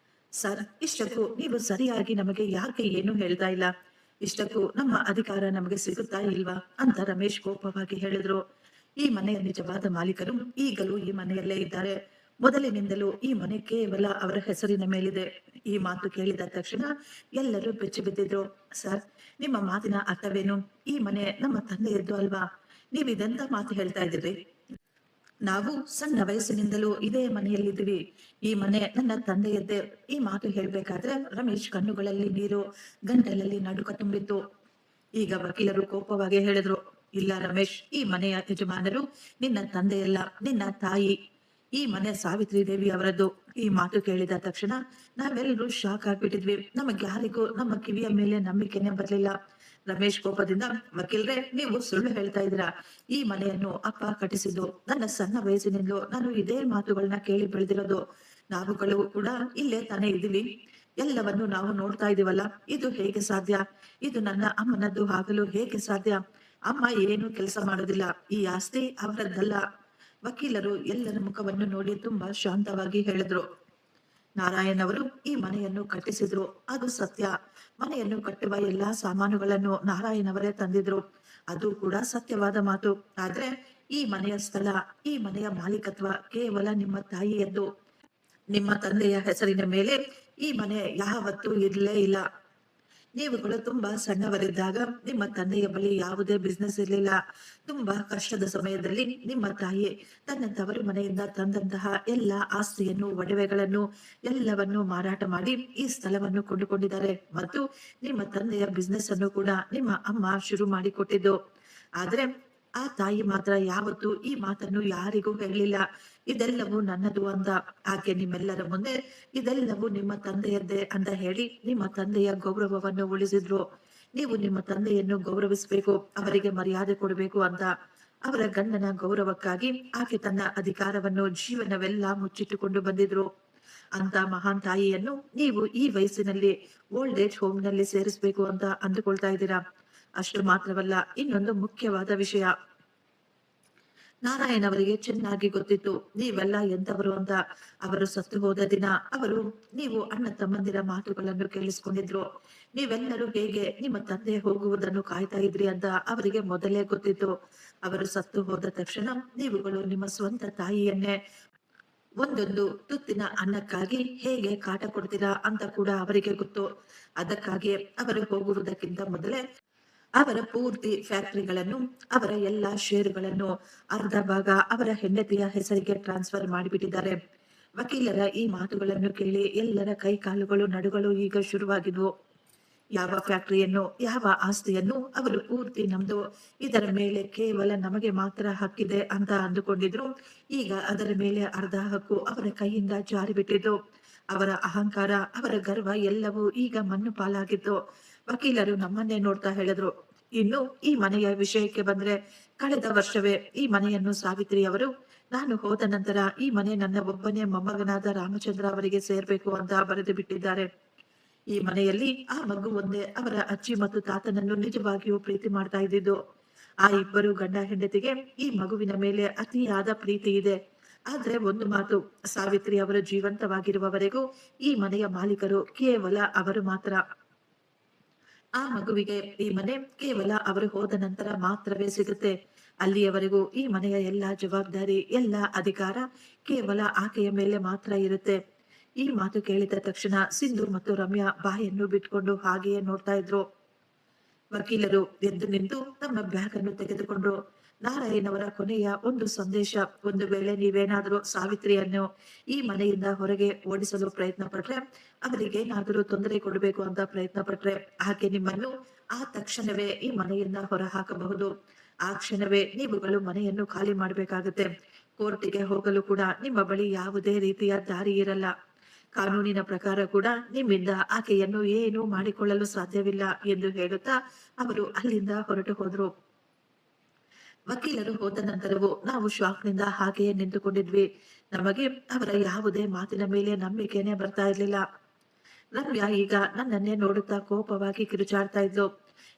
ಸರ್, ಇಷ್ಟಕ್ಕೂ ನೀವು ಸರಿಯಾಗಿ ನಮಗೆ ಯಾಕೆ ಏನು ಹೇಳ್ತಾ ಇಲ್ಲ? ಇಷ್ಟಕ್ಕೂ ನಮ್ಮ ಅಧಿಕಾರ ನಮಗೆ ಸಿಗುತ್ತಾ ಇಲ್ವಾ ಅಂತ ರಮೇಶ್ ಕೋಪವಾಗಿ ಹೇಳಿದ್ರು. ಈ ಮನೆಯ ನಿಜವಾದ ಮಾಲೀಕರು ಈಗಲೂ ಈ ಮನೆಯಲ್ಲೇ ಇದ್ದಾರೆ. ಮೊದಲಿನಿಂದಲೂ ಈ ಮನೆ ಕೇವಲ ಅವರ ಹೆಸರಿನ ಮೇಲಿದೆ. ಈ ಮಾತು ಕೇಳಿದ ತಕ್ಷಣ ಎಲ್ಲರೂ ಬೆಚ್ಚಿ ಬಿದ್ದಿದ್ರು. ಸರ್, ನಿಮ್ಮ ಮಾತಿನ ಅರ್ಥವೇನು? ಈ ಮನೆ ನಮ್ಮ ತಂದೆಯದ್ದು ಅಲ್ವಾ? ನೀವಿದೆಂತ ಮಾತು ಹೇಳ್ತಾ ಇದ್ದೀರಿ? ನಾವು ಸಣ್ಣ ವಯಸ್ಸಿನಿಂದಲೂ ಇದೇ ಮನೆಯಲ್ಲಿದ್ದೀವಿ. ಈ ಮನೆ ನನ್ನ ತಂದೆಯದ್ದೇ. ಈ ಮಾತು ಹೇಳ್ಬೇಕಾದ್ರೆ ರಮೇಶ್ ಕಣ್ಣುಗಳಲ್ಲಿ ನೀರು, ಗಂಟಲಲ್ಲಿ ನಡುಕ ತುಂಬಿತ್ತು. ಈಗ ವಕೀಲರು ಕೋಪವಾಗಿ ಹೇಳಿದ್ರು, ಇಲ್ಲ ರಮೇಶ್, ಈ ಮನೆಯ ಯಜಮಾನರು ನಿನ್ನ ತಂದೆಯಲ್ಲ, ನಿನ್ನ ತಾಯಿ. ಈ ಮನೆ ಸಾವಿತ್ರಿ ದೇವಿ ಅವರದ್ದು. ಈ ಮಾತು ಕೇಳಿದ ತಕ್ಷಣ ನಾವೆಲ್ಲರೂ ಶಾಕ್ ಆಗ್ಬಿಟ್ಟಿದ್ವಿ. ನಮಗ್ಯಾರಿಗೂ ನಮ್ಮ ಕಿವಿಯ ಮೇಲೆ ನಂಬಿಕೆನೆ ಬರ್ಲಿಲ್ಲ. ರಮೇಶ್ ಕೋಪದಿಂದ, ವಕೀಲ್ರೆ, ನೀವು ಸುಳ್ಳು ಹೇಳ್ತಾ ಇದ್ದೀರಾ. ಈ ಮನೆಯನ್ನು ಅಪ್ಪ ಕಟ್ಟಿಸಿದ್ದು. ನನ್ನ ಸಣ್ಣ ವಯಸ್ಸಿನಿಂದಲೂ ನಾನು ಇದೇ ಮಾತುಗಳನ್ನ ಕೇಳಿ ಬೆಳೆದಿರೋದು. ನಾವುಗಳು ಕೂಡ ಇಲ್ಲೇ ತಾನೇ ಇದ್ದೀವಿ. ಎಲ್ಲವನ್ನು ನಾವು ನೋಡ್ತಾ ಇದೀವಲ್ಲ, ಇದು ಹೇಗೆ ಸಾಧ್ಯ? ಇದು ನನ್ನ ಅಮ್ಮನದ್ದು ಆಗಲು ಹೇಗೆ ಸಾಧ್ಯ? ಅಮ್ಮ ಏನು ಕೆಲಸ ಮಾಡೋದಿಲ್ಲ, ಈ ಆಸ್ತಿ ಅವರದ್ದಲ್ಲ. ವಕೀಲರು ಎಲ್ಲರ ಮುಖವನ್ನು ನೋಡಿ ತುಂಬಾ ಶಾಂತವಾಗಿ ಹೇಳಿದ್ರು, ನಾರಾಯಣ್ ಅವರು ಈ ಮನೆಯನ್ನು ಕಟ್ಟಿಸಿದ್ರು, ಅದು ಸತ್ಯ. ಮನೆಯನ್ನು ಕಟ್ಟುವ ಎಲ್ಲಾ ಸಾಮಾನುಗಳನ್ನು ನಾರಾಯಣ್ ಅವರೇ ತಂದಿದ್ರು, ಅದು ಕೂಡ ಸತ್ಯವಾದ ಮಾತು. ಆದ್ರೆ ಈ ಮನೆಯ ಸ್ಥಳ, ಈ ಮನೆಯ ಮಾಲೀಕತ್ವ ಕೇವಲ ನಿಮ್ಮ ತಾಯಿಯದ್ದು. ನಿಮ್ಮ ತಂದೆಯ ಹೆಸರಿನ ಮೇಲೆ ಈ ಮನೆ ಯಾವತ್ತೂ ಇರ್ಲೇ ಇಲ್ಲ. ನೀವುಗಳು ತುಂಬಾ ಸಣ್ಣವರಿದ್ದಾಗ ನಿಮ್ಮ ತಂದೆಯ ಬಳಿ ಯಾವುದೇ ಬಿಸ್ನೆಸ್ ಇರಲಿಲ್ಲ. ತುಂಬಾ ಕಷ್ಟದ ಸಮಯದಲ್ಲಿ ನಿಮ್ಮ ತಾಯಿ ತನ್ನ ತವರು ಮನೆಯಿಂದ ತಂದಂತಹ ಎಲ್ಲ ಆಸ್ತಿಯನ್ನು, ಒಡವೆಗಳನ್ನು ಎಲ್ಲವನ್ನು ಮಾರಾಟ ಮಾಡಿ ಈ ಸ್ಥಳವನ್ನು ಕೊಂಡುಕೊಂಡಿದ್ದಾರೆ. ಮತ್ತು ನಿಮ್ಮ ತಂದೆಯ ಬಿಸ್ನೆಸ್ ಅನ್ನು ಕೂಡ ನಿಮ್ಮ ಅಮ್ಮ ಶುರು ಮಾಡಿಕೊಟ್ಟಿದ್ದು. ಆದ್ರೆ ಆ ತಾಯಿ ಮಾತ್ರ ಯಾವತ್ತೂ ಈ ಮಾತನ್ನು ಯಾರಿಗೂ ಹೇಳಲಿಲ್ಲ. ಇದೆಲ್ಲವೂ ನನ್ನದು ಅಂದ. ಆಕೆ ನಿಮ್ಮೆಲ್ಲರ ಮುಂದೆ ಇದೆಲ್ಲವೂ ನಿಮ್ಮ ತಂದೆಯದ್ದೇ ಅಂತ ಹೇಳಿ ನಿಮ್ಮ ತಂದೆಯ ಗೌರವವನ್ನು ಉಳಿಸಿದ್ರು. ನೀವು ನಿಮ್ಮ ತಂದೆಯನ್ನು ಗೌರವಿಸಬೇಕು, ಅವರಿಗೆ ಮರ್ಯಾದೆ ಕೊಡಬೇಕು ಅಂತ. ಅವರ ಗಂಡನ ಗೌರವಕ್ಕಾಗಿ ಆಕೆ ತನ್ನ ಅಧಿಕಾರವನ್ನು ಜೀವನವೆಲ್ಲ ಮುಚ್ಚಿಟ್ಟುಕೊಂಡು ಬಂದಿದ್ರು. ಅಂತ ಮಹಾನ್ ತಾಯಿಯನ್ನು ನೀವು ಈ ವಯಸ್ಸಿನಲ್ಲಿ ಓಲ್ಡ್ ಏಜ್ ಹೋಮ್ ನಲ್ಲಿ ಸೇರಿಸಬೇಕು ಅಂತ ಅಂದುಕೊಳ್ತಾ ಇದ್ದೀರಾ. ಅಷ್ಟು ಮಾತ್ರವಲ್ಲ, ಇನ್ನೊಂದು ಮುಖ್ಯವಾದ ವಿಷಯ. ನಾರಾಯಣ್ ಅವರಿಗೆ ಚೆನ್ನಾಗಿ ಗೊತ್ತಿತ್ತು ನೀವೆಲ್ಲ ಎಂತವರು ಅಂತ. ಅವರು ಸತ್ತು ಹೋದ ದಿನ ನೀವು ಅಣ್ಣ ತಮ್ಮಂದಿರ ಮಾತುಗಳನ್ನು ಕೇಳಿಸ್ಕೊಂಡಿದ್ರು. ನೀವೆಲ್ಲರೂ ಹೇಗೆ ನಿಮ್ಮ ತಂದೆ ಹೋಗುವುದನ್ನು ಕಾಯ್ತಾ ಇದ್ರಿ ಅಂತ ಅವರಿಗೆ ಮೊದಲೇ ಗೊತ್ತಿತ್ತು. ಅವರು ಸತ್ತು ಹೋದ ತಕ್ಷಣ ನೀವುಗಳು ನಿಮ್ಮ ಸ್ವಂತ ತಾಯಿಯನ್ನೇ ಒಂದೊಂದು ತುತ್ತಿನ ಅನ್ನಕ್ಕಾಗಿ ಹೇಗೆ ಕಾಟ ಕೊಡ್ತೀರಾ ಅಂತ ಕೂಡ ಅವರಿಗೆ ಗೊತ್ತು. ಅದಕ್ಕಾಗಿ ಅವರು ಹೋಗುವುದಕ್ಕಿಂತ ಮೊದಲೇ ಅವರ ಪೂರ್ತಿ ಫ್ಯಾಕ್ಟರಿಗಳನ್ನು, ಅವರ ಎಲ್ಲಾ ಷೇರುಗಳನ್ನು ಅರ್ಧ ಭಾಗ ಅವರ ಹೆಂಡತಿಯ ಹೆಸರಿಗೆ ಟ್ರಾನ್ಸ್ಫರ್ ಮಾಡಿಬಿಟ್ಟಿದ್ದಾರೆ. ವಕೀಲರ ಈ ಮಾತುಗಳನ್ನು ಕೇಳಿ ಎಲ್ಲರ ಕೈ ಕಾಲುಗಳು ನಡುಗಳು ಈಗ ಶುರುವಾಗಿದ್ವು. ಯಾವ ಫ್ಯಾಕ್ಟರಿಯನ್ನು, ಯಾವ ಆಸ್ತಿಯನ್ನು ಅವರು ಪೂರ್ತಿ ನಮ್ದು, ಇದರ ಮೇಲೆ ಕೇವಲ ನಮಗೆ ಮಾತ್ರ ಹಕ್ಕಿದೆ ಅಂತ ಅಂದುಕೊಂಡಿದ್ರು. ಈಗ ಅದರ ಮೇಲೆ ಅರ್ಧ ಹಕ್ಕು ಅವರ ಕೈಯಿಂದ ಜಾರಿಬಿಟ್ಟಿದ್ದು. ಅವರ ಅಹಂಕಾರ, ಅವರ ಗರ್ವ ಎಲ್ಲವೂ ಈಗ ಮಣ್ಣು ಪಾಲಾಗಿತ್ತು. ವಕೀಲರು ನಮ್ಮನ್ನೇ ನೋಡ್ತಾ ಹೇಳಿದ್ರು. ಇನ್ನು ಈ ಮನೆಯ ವಿಷಯಕ್ಕೆ ಬಂದ್ರೆ, ಕಳೆದ ವರ್ಷವೇ ಈ ಮನೆಯನ್ನು ಸಾವಿತ್ರಿ ಅವರು ನಾನು ಹೋದ ನಂತರ ಈ ಮನೆ ನನ್ನ ಒಬ್ಬನೇ ಮೊಮ್ಮಗನಾದ ರಾಮಚಂದ್ರ ಅವರಿಗೆ ಸೇರ್ಬೇಕು ಅಂತ ಬರೆದು ಬಿಟ್ಟಿದ್ದಾರೆ. ಈ ಮನೆಯಲ್ಲಿ ಆ ಮಗು ಒಂದೇ ಅವರ ಅಜ್ಜಿ ಮತ್ತು ತಾತನನ್ನು ನಿಜವಾಗಿಯೂ ಪ್ರೀತಿ ಮಾಡ್ತಾ ಇದ್ದಿದ್ದು. ಆ ಇಬ್ಬರು ಗಂಡ ಹೆಂಡತಿಗೆ ಈ ಮಗುವಿನ ಮೇಲೆ ಅತಿಯಾದ ಪ್ರೀತಿ ಇದೆ. ಆದ್ರೆ ಒಂದು ಮಾತು, ಸಾವಿತ್ರಿ ಅವರು ಜೀವಂತವಾಗಿರುವವರೆಗೂ ಈ ಮನೆಯ ಮಾಲೀಕರು ಕೇವಲ ಅವರು ಮಾತ್ರ. ಆ ಮಗುವಿಗೆ ಈ ಮನೆ ಕೇವಲ ಅವರು ಹೋದ ನಂತರ ಮಾತ್ರವೇ ಸಿಗುತ್ತೆ. ಅಲ್ಲಿಯವರೆಗೂ ಈ ಮನೆಯ ಎಲ್ಲಾ ಜವಾಬ್ದಾರಿ, ಎಲ್ಲಾ ಅಧಿಕಾರ ಕೇವಲ ಆಕೆಯ ಮೇಲೆ ಮಾತ್ರ ಇರುತ್ತೆ. ಈ ಮಾತು ಕೇಳಿದ ತಕ್ಷಣ ಸಿಂಧು ಮತ್ತು ರಮ್ಯಾ ಬಾಯನ್ನು ಬಿಟ್ಕೊಂಡು ಹಾಗೆಯೇ ನೋಡ್ತಾ ಇದ್ರು. ವಕೀಲರು ಎದ್ದು ನಿಂತು ತಮ್ಮ ಬ್ಯಾಗ್ ಅನ್ನು ತೆಗೆದುಕೊಂಡ್ರು. ನಾರಾಯಣ್ ಅವರ ಕೊನೆಯ ಒಂದು ಸಂದೇಶ, ಒಂದು ವೇಳೆ ನೀವೇನಾದ್ರೂ ಸಾವಿತ್ರಿಯನ್ನು ಈ ಮನೆಯಿಂದ ಹೊರಗೆ ಓಡಿಸಲು ಪ್ರಯತ್ನ ಪಟ್ರೆ, ಅವರಿಗೇನಾದ್ರೂ ತೊಂದರೆ ಕೊಡಬೇಕು ಅಂತ ಪ್ರಯತ್ನ ಪಟ್ರೆ, ಆಕೆ ನಿಮ್ಮನ್ನು ಆ ತಕ್ಷಣವೇ ಈ ಮನೆಯಿಂದ ಹೊರ ಹಾಕಬಹುದು. ಆ ಕ್ಷಣವೇ ನೀವುಗಳು ಮನೆಯನ್ನು ಖಾಲಿ ಮಾಡಬೇಕಾಗುತ್ತೆ. ಕೋರ್ಟಿಗೆ ಹೋಗಲು ಕೂಡ ನಿಮ್ಮ ಬಳಿ ಯಾವುದೇ ರೀತಿಯ ದಾರಿ ಇರಲ್ಲ. ಕಾನೂನಿನ ಪ್ರಕಾರ ಕೂಡ ನಿಮ್ಮಿಂದ ಆಕೆಯನ್ನು ಏನೂ ಮಾಡಿಕೊಳ್ಳಲು ಸಾಧ್ಯವಿಲ್ಲ ಎಂದು ಹೇಳುತ್ತಾ ಅವರು ಅಲ್ಲಿಂದ ಹೊರಟು ಹೋದ್ರು. ವಕೀಲರು ಹೋದ ನಂತರವೂ ನಾವು ಶಾಕ್ನಿಂದ ಹಾಗೆಯೇ ನಿಂತುಕೊಂಡಿದ್ವಿ. ನಮಗೆ ಅವರ ಯಾವುದೇ ಮಾತಿನ ಮೇಲೆ ನಂಬಿಕೆನೆ ಬರ್ತಾ ಇರ್ಲಿಲ್ಲ. ರಮ್ಯಾ ಈಗ ನನ್ನನ್ನೇ ನೋಡುತ್ತಾ ಕೋಪವಾಗಿ ಕಿರುಚಾಡ್ತಾ ಇದ್ಲು.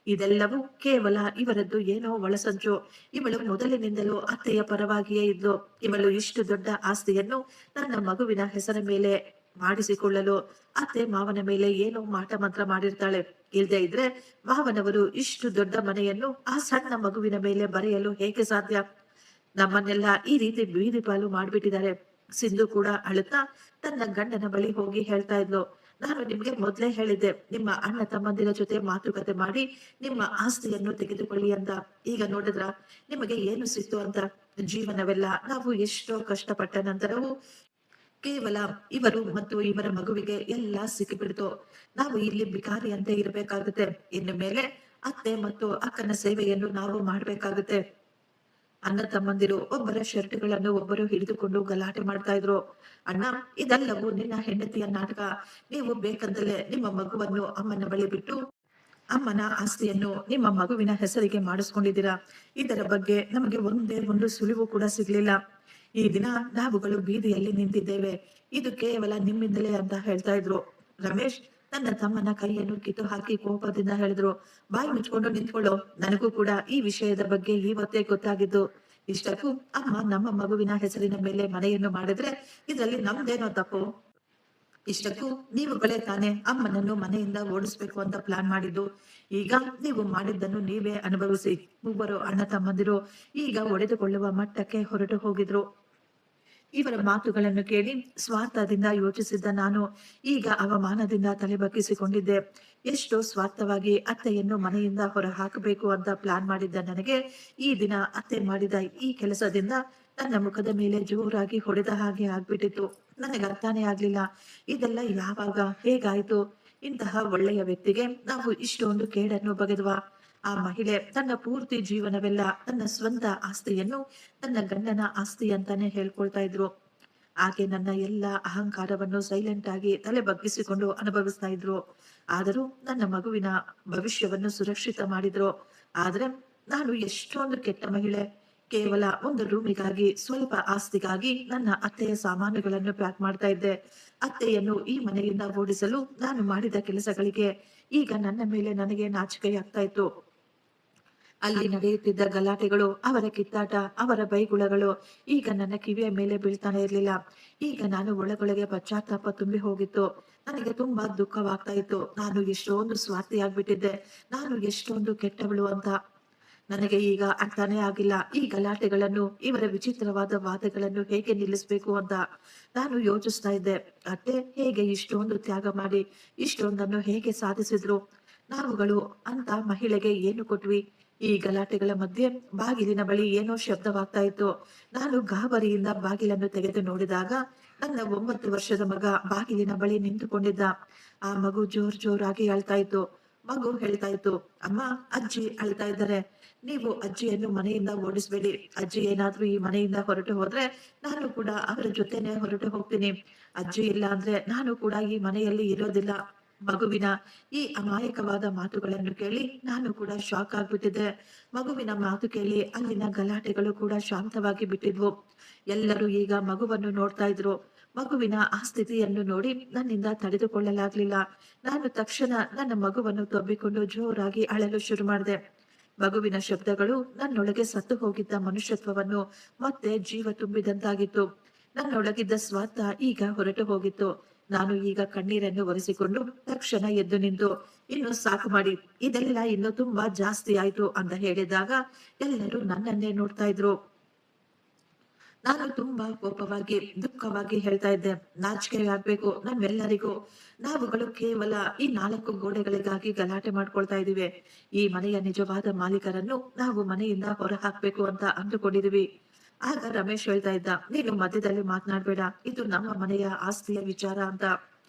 ಇದೆಲ್ಲವೂ ಕೇವಲ ಇವರದ್ದು ಏನೋ ಒಳಸಂಚು. ಇವಳು ಮೊದಲಿನಿಂದಲೂ ಅತ್ತೆಯ ಪರವಾಗಿಯೇ ಇದ್ಲು. ಇವಳು ಇಷ್ಟು ದೊಡ್ಡ ಆಸ್ತಿಯನ್ನು ತನ್ನ ಮಗುವಿನ ಹೆಸರ ಮೇಲೆ ಮಾಡಿಸಿಕೊಳ್ಳಲು ಅತ್ತೆ ಮಾವನ ಮೇಲೆ ಏನೋ ಮಾಟ ಮಂತ್ರ ಮಾಡಿರ್ತಾಳೆ. ಇಲ್ದೇ ಇದ್ರೆ ಮಾವನವರು ಇಷ್ಟು ದೊಡ್ಡ ಮನೆಯನ್ನು ಆ ಸಣ್ಣ ಮಗುವಿನ ಮೇಲೆ ಬರೆಯಲು ಹೇಗೆ ಸಾಧ್ಯ? ನಮ್ಮನ್ನೆಲ್ಲ ಈ ರೀತಿ ಬೀದಿ ಪಾಲು ಮಾಡ್ಬಿಟ್ಟಿದ್ದಾರೆ. ಸಿಂಧು ಕೂಡ ಅಳುತ್ತಾ ತನ್ನ ಗಂಡನ ಬಳಿ ಹೋಗಿ ಹೇಳ್ತಾ ಇದ್ಲು, ನಾನು ನಿಮ್ಗೆ ಮೊದ್ಲೇ ಹೇಳಿದ್ದೆ, ನಿಮ್ಮ ಅಣ್ಣ ತಮ್ಮಂದಿರ ಜೊತೆ ಮಾತುಕತೆ ಮಾಡಿ ನಿಮ್ಮ ಆಸ್ತಿಯನ್ನು ತೆಗೆದುಕೊಳ್ಳಿ ಅಂತ. ಈಗ ನೋಡಿದ್ರ ನಿಮಗೆ ಏನು ಸಿಕ್ತು ಅಂತ? ಜೀವನವೆಲ್ಲ ನಾವು ಎಷ್ಟೋ ಕಷ್ಟಪಟ್ಟ ನಂತರವೂ ಕೇವಲ ಇವರು ಮತ್ತು ಇವರ ಮಗುವಿಗೆ ಎಲ್ಲ ಸಿಕ್ಕಿಬಿಡ್ತು. ನಾವು ಇಲ್ಲಿ ಬಿಕಾರಿ ಅಂತ ಇರಬೇಕಾಗುತ್ತೆ. ಇನ್ನು ಮೇಲೆ ಅತ್ತೆ ಮತ್ತು ಅಕ್ಕನ ಸೇವೆಯನ್ನು ನಾವು ಮಾಡ್ಬೇಕಾಗುತ್ತೆ. ಅಣ್ಣ ತಮ್ಮಂದಿರು ಒಬ್ಬರ ಶರ್ಟ್ಗಳನ್ನು ಒಬ್ಬರು ಹಿಡಿದುಕೊಂಡು ಗಲಾಟೆ ಮಾಡ್ತಾ ಇದ್ರು. ಅಣ್ಣ, ಇದೆಲ್ಲವೂ ನಿನ್ನ ಹೆಂಡತಿಯ ನಾಟಕ. ನೀವು ಬೇಕಂತಲೇ ನಿಮ್ಮ ಮಗುವನ್ನು ಅಮ್ಮನ ಬಳಿ ಬಿಟ್ಟು ಅಮ್ಮನ ಆಸ್ತಿಯನ್ನು ನಿಮ್ಮ ಮಗುವಿನ ಹೆಸರಿಗೆ ಮಾಡಿಸ್ಕೊಂಡಿದ್ದೀರಾ. ಇದರ ಬಗ್ಗೆ ನಮಗೆ ಒಂದೇ ಒಂದು ಸುಳಿವು ಕೂಡ ಸಿಗ್ಲಿಲ್ಲ. ಈ ದಿನ ನಾವುಗಳು ಬೀದಿಯಲ್ಲಿ ನಿಂತಿದ್ದೇವೆ. ಇದು ಕೇವಲ ನಿಮ್ಮಿಂದಲೇ ಅಂತ ಹೇಳ್ತಾ ಇದ್ರು. ರಮೇಶ್ ತನ್ನ ತಮ್ಮನ ಕೈಯನ್ನು ಕಿತ್ತು ಹಾಕಿ ಕೋಪದಿಂದ ಹೇಳಿದ್ರು, ಬಾಯಿ ಮುಚ್ಕೊಂಡು ನಿಂತ್ಕೊಳ್ಳೋ. ನನಗೂ ಕೂಡ ಈ ವಿಷಯದ ಬಗ್ಗೆ ಇವತ್ತೇ ಗೊತ್ತಾಗಿದ್ದು. ಇಷ್ಟಕ್ಕೂ ಅಮ್ಮ ನಮ್ಮ ಮಗುವಿನ ಹೆಸರಿನ ಮೇಲೆ ಮನೆಯನ್ನು ಮಾಡಿದ್ರೆ ಇದರಲ್ಲಿ ನಮ್ದೇನೋ ತಪ್ಪು? ಇಷ್ಟಕ್ಕೂ ನೀವುಗಳೇ ತಾನೇ ಅಮ್ಮನನ್ನು ಮನೆಯಿಂದ ಓಡಿಸ್ಬೇಕು ಅಂತ ಪ್ಲಾನ್ ಮಾಡಿದ್ದು. ಈಗ ನೀವು ಮಾಡಿದ್ದನ್ನು ನೀವೇ ಅನುಭವಿಸಿ. ಮೂವರು ಅಣ್ಣ ತಮ್ಮಂದಿರು ಈಗ ಒಡೆದುಕೊಳ್ಳುವ ಮಟ್ಟಕ್ಕೆ ಹೊರಟು ಹೋಗಿದ್ರು. ಇವರ ಮಾತುಗಳನ್ನು ಕೇಳಿ ಸ್ವಾರ್ಥದಿಂದ ಯೋಚಿಸಿದ್ದ ನಾನು ಈಗ ಅವಮಾನದಿಂದ ತಲೆಬಗ್ಗಿಸಿಕೊಂಡಿದ್ದೆ. ಎಷ್ಟೋ ಸ್ವಾರ್ಥವಾಗಿ ಅತ್ತೆಯನ್ನು ಮನೆಯಿಂದ ಹೊರ ಹಾಕಬೇಕು ಅಂತ ಪ್ಲಾನ್ ಮಾಡಿದ್ದ ನನಗೆ ಈ ದಿನ ಅತ್ತೆ ಮಾಡಿದ ಈ ಕೆಲಸದಿಂದ ನನ್ನ ಮುಖದ ಮೇಲೆ ಜೋರಾಗಿ ಹೊಡೆದ ಹಾಗೆ ಆಗ್ಬಿಟ್ಟಿತ್ತು. ನನಗೆ ಅರ್ಥನೇ ಆಗ್ಲಿಲ್ಲ, ಇದೆಲ್ಲ ಯಾವಾಗ ಹೇಗಾಯ್ತು? ಇಂತಹ ಒಳ್ಳೆಯ ವ್ಯಕ್ತಿಗೆ ನಾವು ಇಷ್ಟೊಂದು ಕೇಡನ್ನು ಬಗೆದ್ವಾ? ಆ ಮಹಿಳೆ ತನ್ನ ಪೂರ್ತಿ ಜೀವನವೆಲ್ಲ ತನ್ನ ಸ್ವಂತ ಆಸ್ತಿಯನ್ನು ತನ್ನ ಗಂಡನ ಆಸ್ತಿ ಅಂತಾನೆ ಹೇಳ್ಕೊಳ್ತಾ ಇದ್ರು. ಆಕೆ ನನ್ನ ಎಲ್ಲ ಅಹಂಕಾರವನ್ನು ಸೈಲೆಂಟ್ ಆಗಿ ತಲೆ ಬಗ್ಗಿಸಿಕೊಂಡು ಅನುಭವಿಸ್ತಾ ಇದ್ರು. ಆದರೂ ನನ್ನ ಮಗುವಿನ ಭವಿಷ್ಯವನ್ನು ಸುರಕ್ಷಿತ ಮಾಡಿದ್ರು. ಆದ್ರೆ ನಾನು ಎಷ್ಟೊಂದು ಕೆಟ್ಟ ಮಹಿಳೆ. ಕೇವಲ ಒಂದು ರೂಮಿಗಾಗಿ, ಸ್ವಲ್ಪ ಆಸ್ತಿಗಾಗಿ ನನ್ನ ಅತ್ತೆಯ ಸಾಮಾನುಗಳನ್ನು ಪ್ಯಾಕ್ ಮಾಡ್ತಾ ಇದ್ದೆ. ಅತ್ತೆಯನ್ನು ಈ ಮನೆಯಿಂದ ಓಡಿಸಲು ನಾನು ಮಾಡಿದ ಕೆಲಸಗಳಿಗೆ ಈಗ ನನ್ನ ಮೇಲೆ ನನಗೆ ನಾಚಿಕೆಯಾಗ್ತಾ ಇತ್ತು. ಅಲ್ಲಿ ನಡೆಯುತ್ತಿದ್ದ ಗಲಾಟೆಗಳು, ಅವರ ಕಿತ್ತಾಟ, ಅವರ ಬೈಗುಳಗಳು ಈಗ ನನ್ನ ಕಿವಿಯ ಮೇಲೆ ಬೀಳ್ತಾನೆ ಇರ್ಲಿಲ್ಲ. ಈಗ ನಾನು ಒಳಗೊಳಗೆ ಪಶ್ಚಾತ್ತಾಪ ತುಂಬಿ ಹೋಗಿತ್ತು. ನನಗೆ ತುಂಬಾ ದುಃಖವಾಗ್ತಾ ಇತ್ತು. ನಾನು ಎಷ್ಟೊಂದು ಸ್ವಾರ್ಥಿಯಾಗ್ಬಿಟ್ಟಿದ್ದೆ, ನಾನು ಎಷ್ಟೊಂದು ಕೆಟ್ಟವಳು ಅಂತ ನನಗೆ ಈಗ ಅರ್ಥನೇ ಆಗಿಲ್ಲ. ಈ ಗಲಾಟೆಗಳನ್ನು, ಇವರ ವಿಚಿತ್ರವಾದ ವಾದಗಳನ್ನು ಹೇಗೆ ನಿಲ್ಲಿಸ್ಬೇಕು ಅಂತ ನಾನು ಯೋಚಿಸ್ತಾ ಇದ್ದೆ. ಅತ್ತೆ ಹೇಗೆ ಇಷ್ಟೊಂದು ತ್ಯಾಗ ಮಾಡಿ ಇಷ್ಟೊಂದನ್ನು ಹೇಗೆ ಸಾಧಿಸಿದ್ರು? ನಾವುಗಳು ಅಂತ ಮಹಿಳೆಗೆ ಏನು ಕೊಟ್ವಿ? ಈ ಗಲಾಟೆಗಳ ಮಧ್ಯೆ ಬಾಗಿಲಿನ ಬಳಿ ಏನೋ ಶಬ್ದವಾಗ್ತಾ ಇತ್ತು. ನಾನು ಗಾಬರಿಯಿಂದ ಬಾಗಿಲನ್ನು ತೆಗೆದು ನೋಡಿದಾಗ ನನ್ನ 9 ವರ್ಷದ ಮಗ ಬಾಗಿಲಿನ ಬಳಿ ನಿಂತುಕೊಂಡಿದ್ದ. ಆ ಮಗು ಜೋರಾಗಿ ಅಳ್ತಾ ಇತ್ತು. ಮಗು ಹೇಳ್ತಾ ಇತ್ತು, ಅಮ್ಮ, ಅಜ್ಜಿ ಅಳ್ತಾ ಇದ್ದಾರೆ. ನೀವು ಅಜ್ಜಿಯನ್ನು ಮನೆಯಿಂದ ಓಡಿಸ್ಬೇಡಿ. ಅಜ್ಜಿ ಏನಾದ್ರೂ ಈ ಮನೆಯಿಂದ ಹೊರಟು ಹೋದ್ರೆ ನಾನು ಕೂಡ ಅವರ ಜೊತೆನೆ ಹೊರಟು ಹೋಗ್ತೀನಿ. ಅಜ್ಜಿ ಇಲ್ಲ ಅಂದ್ರೆ ನಾನು ಕೂಡ ಈ ಮನೆಯಲ್ಲಿ ಇರೋದಿಲ್ಲ. ಮಗುವಿನ ಈ ಅಮಾಯಕವಾದ ಮಾತುಗಳನ್ನು ಕೇಳಿ ನಾನು ಕೂಡ ಶಾಕ್ ಆಗ್ಬಿಟ್ಟಿದ್ದೆ. ಮಗುವಿನ ಮಾತು ಕೇಳಿ ಅಲ್ಲಿನ ಗಲಾಟೆಗಳು ಕೂಡ ಶಾಂತವಾಗಿ ಬಿಟ್ಟಿದ್ವು. ಎಲ್ಲರೂ ಈಗ ಮಗುವನ್ನು ನೋಡ್ತಾ ಇದ್ರು. ಮಗುವಿನ ಆ ಸ್ಥಿತಿಯನ್ನು ನೋಡಿ ನನ್ನಿಂದ ತಡೆದುಕೊಳ್ಳಲಾಗ್ಲಿಲ್ಲ. ನಾನು ತಕ್ಷಣ ನನ್ನ ಮಗುವನ್ನು ತಬ್ಬಿಕೊಂಡು ಜೋರಾಗಿ ಅಳಲು ಶುರು ಮಾಡಿದೆ. ಮಗುವಿನ ಶಬ್ದಗಳು ನನ್ನೊಳಗೆ ಸತ್ತು ಹೋಗಿದ್ದ ಮನುಷ್ಯತ್ವವನ್ನು ಮತ್ತೆ ಜೀವ ತುಂಬಿದಂತಾಗಿತ್ತು. ನನ್ನೊಳಗಿದ್ದ ಸ್ವಾರ್ಥ ಈಗ ಹೊರಟು ಹೋಗಿತ್ತು. ನಾನು ಈಗ ಕಣ್ಣೀರನ್ನು ಒರೆಸಿಕೊಂಡು ತಕ್ಷಣ ಎದ್ದು ನಿಂತು, ಇನ್ನು ಸಾಕು ಮಾಡಿ, ಇದೆಲ್ಲ ಇನ್ನು ತುಂಬಾ ಜಾಸ್ತಿ ಆಯ್ತು ಅಂತ ಹೇಳಿದಾಗ ಎಲ್ಲರೂ ನನ್ನನ್ನೇ ನೋಡ್ತಾ ಇದ್ರು. ನಾನು ತುಂಬಾ ಕೋಪವಾಗಿ, ದುಃಖವಾಗಿ ಹೇಳ್ತಾ ಇದ್ದೆ, ನಾಚಿಕೆ ಆಗ್ಬೇಕು ನಮ್ಮೆಲ್ಲರಿಗೂ. ನಾವುಗಳು ಕೇವಲ ಈ 4 ಗೋಡೆಗಳಿಗಾಗಿ ಗಲಾಟೆ ಮಾಡ್ಕೊಳ್ತಾ ಇದೀವಿ. ಈ ಮನೆಯ ನಿಜವಾದ ಮಾಲೀಕರನ್ನು ನಾವು ಮನೆಯಿಂದ ಹೊರ ಹಾಕ್ಬೇಕು ಅಂತ ಅಂದುಕೊಂಡಿದೀವಿ. ಆಗ ರಮೇಶ್ ಹೇಳ್ತಾ ಇದ್ದ, ನೀನು ಮಧ್ಯದಲ್ಲಿ ಮಾತನಾಡ್ಬೇಡ, ಇದು ನಮ್ಮ ಮನೆಯ ಆಸ್ತಿಯ ವಿಚಾರ ಅಂತ.